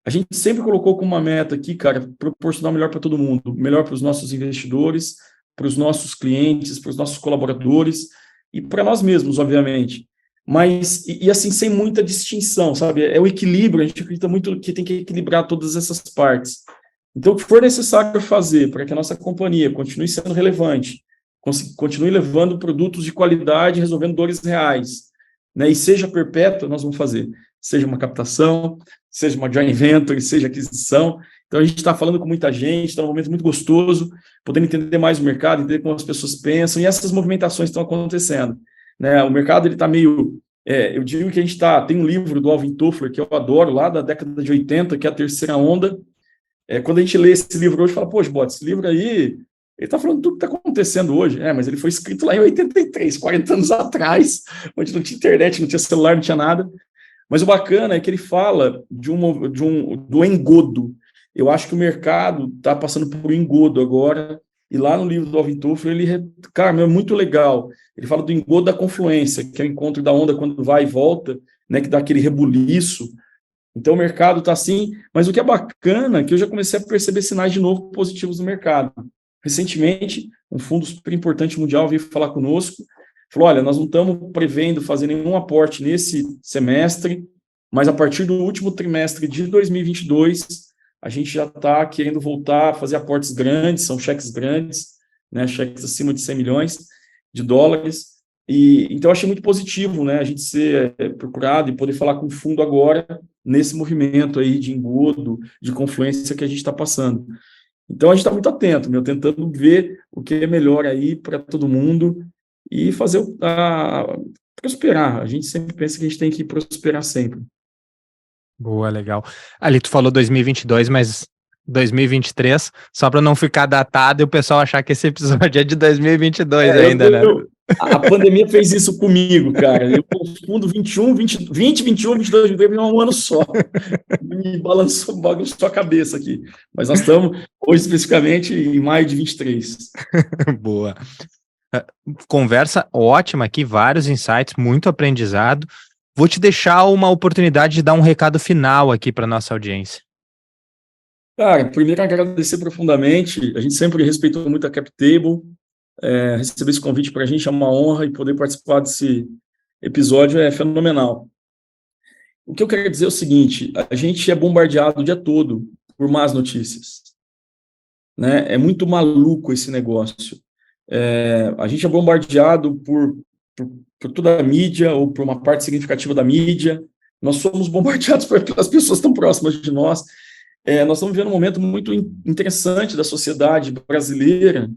A gente sempre colocou como uma meta aqui, cara, proporcionar o melhor para todo mundo, melhor para os nossos investidores, para os nossos clientes, para os nossos colaboradores e para nós mesmos, obviamente. Mas, assim, sem muita distinção, sabe? É o equilíbrio, a gente acredita muito que tem que equilibrar todas essas partes. Então, o que for necessário fazer para que a nossa companhia continue sendo relevante, continue levando produtos de qualidade, resolvendo dores reais, né? E seja perpétua, nós vamos fazer. Seja uma captação, seja uma joint venture, seja aquisição. Então, a gente está falando com muita gente, está num momento muito gostoso, podendo entender mais o mercado, entender como as pessoas pensam, e essas movimentações estão acontecendo, né? O mercado está meio... eu digo que a gente tem um livro do Alvin Toffler, que eu adoro, lá da década de 80, que é A Terceira Onda. Quando a gente lê esse livro hoje, fala, poxa, Bota, esse livro aí, ele está falando tudo que está acontecendo hoje, mas ele foi escrito lá em 83, 40 anos atrás, onde não tinha internet, não tinha celular, não tinha nada. Mas o bacana é que ele fala do engodo. Eu acho que o mercado está passando por um engodo agora, e lá no livro do Alvin Toffler, cara, é muito legal. Ele fala do engodo da confluência, que é o encontro da onda quando vai e volta, né, que dá aquele rebuliço. Então, o mercado está assim, mas o que é bacana é que eu já comecei a perceber sinais de novo positivos no mercado. Recentemente, um fundo super importante mundial veio falar conosco, falou, olha, nós não estamos prevendo fazer nenhum aporte nesse semestre, mas a partir do último trimestre de 2022, a gente já está querendo voltar a fazer aportes grandes, são cheques grandes, né, cheques acima de 100 milhões de dólares, e então eu achei muito positivo, né, a gente ser procurado e poder falar com o fundo agora, nesse movimento aí de engodo, de confluência que a gente está passando. Então a gente está muito atento, meu, tentando ver o que é melhor aí para todo mundo e fazer prosperar. A gente sempre pensa que a gente tem que prosperar sempre. Boa, legal. Ali tu falou 2022, mas 2023, só para não ficar datado e o pessoal achar que esse episódio é de 2022 ainda, né? A pandemia fez isso comigo, cara. Eu confundo 21, 20, 20, 21, 22, 23 em um ano só. Me balançou a cabeça aqui. Mas nós estamos, hoje especificamente, em maio de 23. Boa. Conversa ótima aqui, vários insights, muito aprendizado. Vou te deixar uma oportunidade de dar um recado final aqui para nossa audiência. Cara, primeiro agradecer profundamente. A gente sempre respeitou muito a CapTable. Receber esse convite para a gente é uma honra e poder participar desse episódio é fenomenal. O que eu quero dizer é o seguinte: a gente é bombardeado o dia todo por más notícias, né? É muito maluco esse negócio. A gente é bombardeado por toda a mídia ou por uma parte significativa da mídia. Nós somos bombardeados pelas pessoas tão próximas de nós. Nós estamos vivendo um momento muito interessante da sociedade brasileira,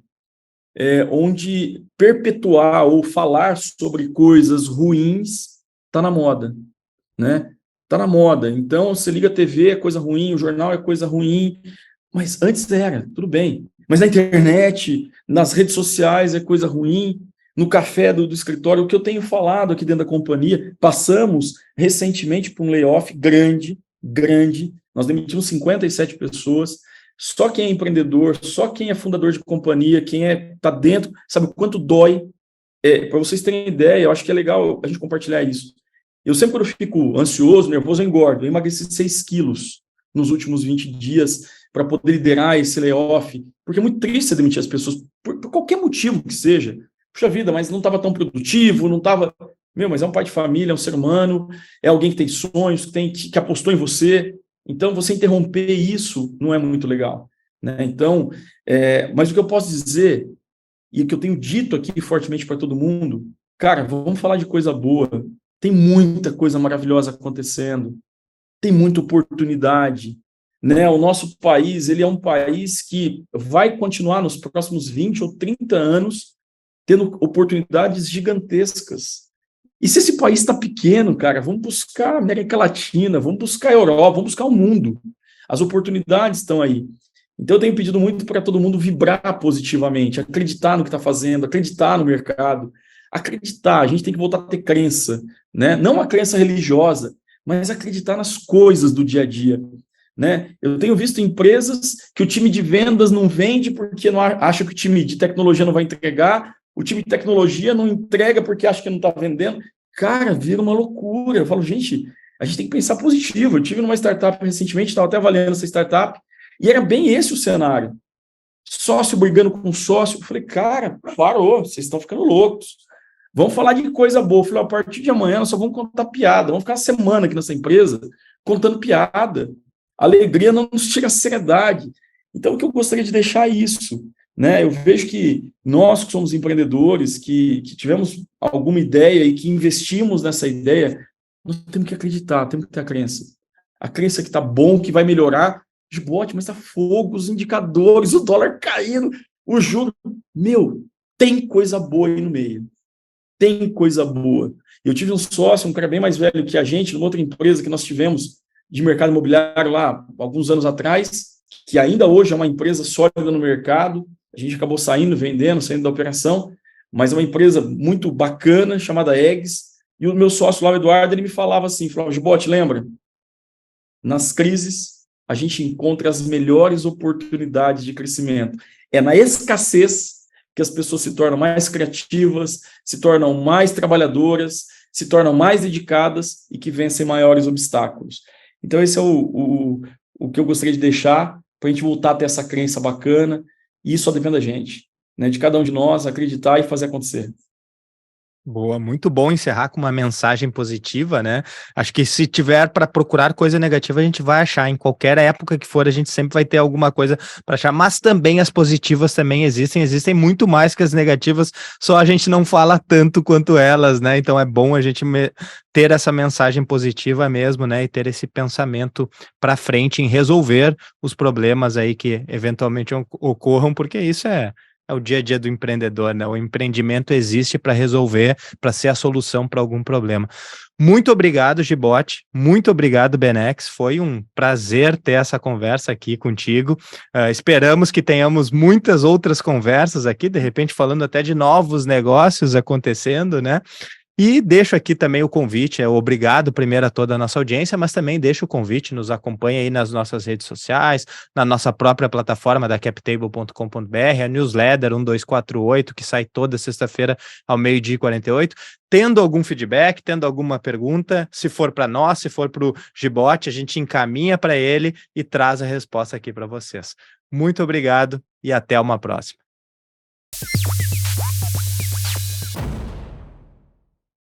onde perpetuar ou falar sobre coisas ruins está na moda, né? Está na moda. Então, você liga a TV, é coisa ruim, o jornal é coisa ruim, mas antes era, tudo bem. Mas na internet, nas redes sociais é coisa ruim, no café do escritório, o que eu tenho falado aqui dentro da companhia, passamos recentemente por um layoff grande, nós demitimos 57 pessoas, só quem é empreendedor, só quem é fundador de companhia, quem está dentro, sabe o quanto dói. Para vocês terem ideia, eu acho que é legal a gente compartilhar isso. Eu sempre, quando eu fico ansioso, nervoso, eu engordo. Eu emagreci 6 quilos nos últimos 20 dias para poder liderar esse layoff, porque é muito triste você demitir as pessoas, por qualquer motivo que seja. Puxa vida, mas não estava tão produtivo, não estava... mas é um pai de família, é um ser humano, é alguém que tem sonhos, que apostou em você. Então, você interromper isso não é muito legal, né? Então, mas o que eu posso dizer, e o que eu tenho dito aqui fortemente para todo mundo, cara, vamos falar de coisa boa. Tem muita coisa maravilhosa acontecendo, tem muita oportunidade, né? O nosso país, ele é um país que vai continuar nos próximos 20 ou 30 anos tendo oportunidades gigantescas. E se esse país está pequeno, cara, vamos buscar a América Latina, vamos buscar a Europa, vamos buscar o mundo. As oportunidades estão aí. Então, eu tenho pedido muito para todo mundo vibrar positivamente, acreditar no que está fazendo, acreditar no mercado, acreditar. A gente tem que voltar a ter crença, né? Não uma crença religiosa, mas acreditar nas coisas do dia a dia, né? Eu tenho visto empresas que o time de vendas não vende porque não acha que o time de tecnologia não vai entregar, o time de tecnologia não entrega porque acha que não está vendendo. Cara, vira uma loucura. Eu falo, gente, a gente tem que pensar positivo. Eu tive numa startup recentemente, estava até avaliando essa startup, e era bem esse o cenário. Sócio brigando com sócio. Eu falei, cara, parou, vocês estão ficando loucos. Vamos falar de coisa boa. Eu falei, a partir de amanhã nós só vamos contar piada. Vamos ficar uma semana aqui nessa empresa contando piada. A alegria não nos tira a seriedade. Então, o que eu gostaria de deixar é isso, né? Eu vejo que nós que somos empreendedores, que tivemos alguma ideia e que investimos nessa ideia, nós temos que acreditar, temos que ter a crença. A crença que está bom, que vai melhorar. Ótimo, mas está fogo, os indicadores, o dólar caindo, o juro. Tem coisa boa aí no meio. Tem coisa boa. Eu tive um sócio, um cara bem mais velho que a gente, numa outra empresa que nós tivemos de mercado imobiliário lá, alguns anos atrás, que ainda hoje é uma empresa sólida no mercado. A gente acabou saindo da operação, mas é uma empresa muito bacana, chamada Eggs. E o meu sócio lá, o Eduardo, ele me falava assim, Gibote, lembra? Nas crises, a gente encontra as melhores oportunidades de crescimento. É na escassez que as pessoas se tornam mais criativas, se tornam mais trabalhadoras, se tornam mais dedicadas e que vencem maiores obstáculos. Então, esse é o que eu gostaria de deixar para a gente voltar a ter essa crença bacana, e isso só depende da gente, né? De cada um de nós acreditar e fazer acontecer. Boa, muito bom encerrar com uma mensagem positiva, né? Acho que se tiver para procurar coisa negativa, a gente vai achar. Em qualquer época que for, a gente sempre vai ter alguma coisa para achar. Mas também as positivas também existem muito mais que as negativas, só a gente não fala tanto quanto elas, né? Então é bom a gente ter essa mensagem positiva mesmo, né? E ter esse pensamento para frente em resolver os problemas aí que eventualmente ocorram, porque isso é o dia a dia do empreendedor, né? O empreendimento existe para resolver, para ser a solução para algum problema. Muito obrigado, Gibote. Muito obrigado, Benex. Foi um prazer ter essa conversa aqui contigo. Esperamos que tenhamos muitas outras conversas aqui, de repente falando até de novos negócios acontecendo, né? E deixo aqui também o convite, obrigado primeiro a toda a nossa audiência, mas também deixo o convite, nos acompanhe aí nas nossas redes sociais, na nossa própria plataforma da captable.com.br, a newsletter 1248, que sai toda sexta-feira ao 12h48. Tendo algum feedback, tendo alguma pergunta, se for para nós, se for para o Gibote, a gente encaminha para ele e traz a resposta aqui para vocês. Muito obrigado e até uma próxima.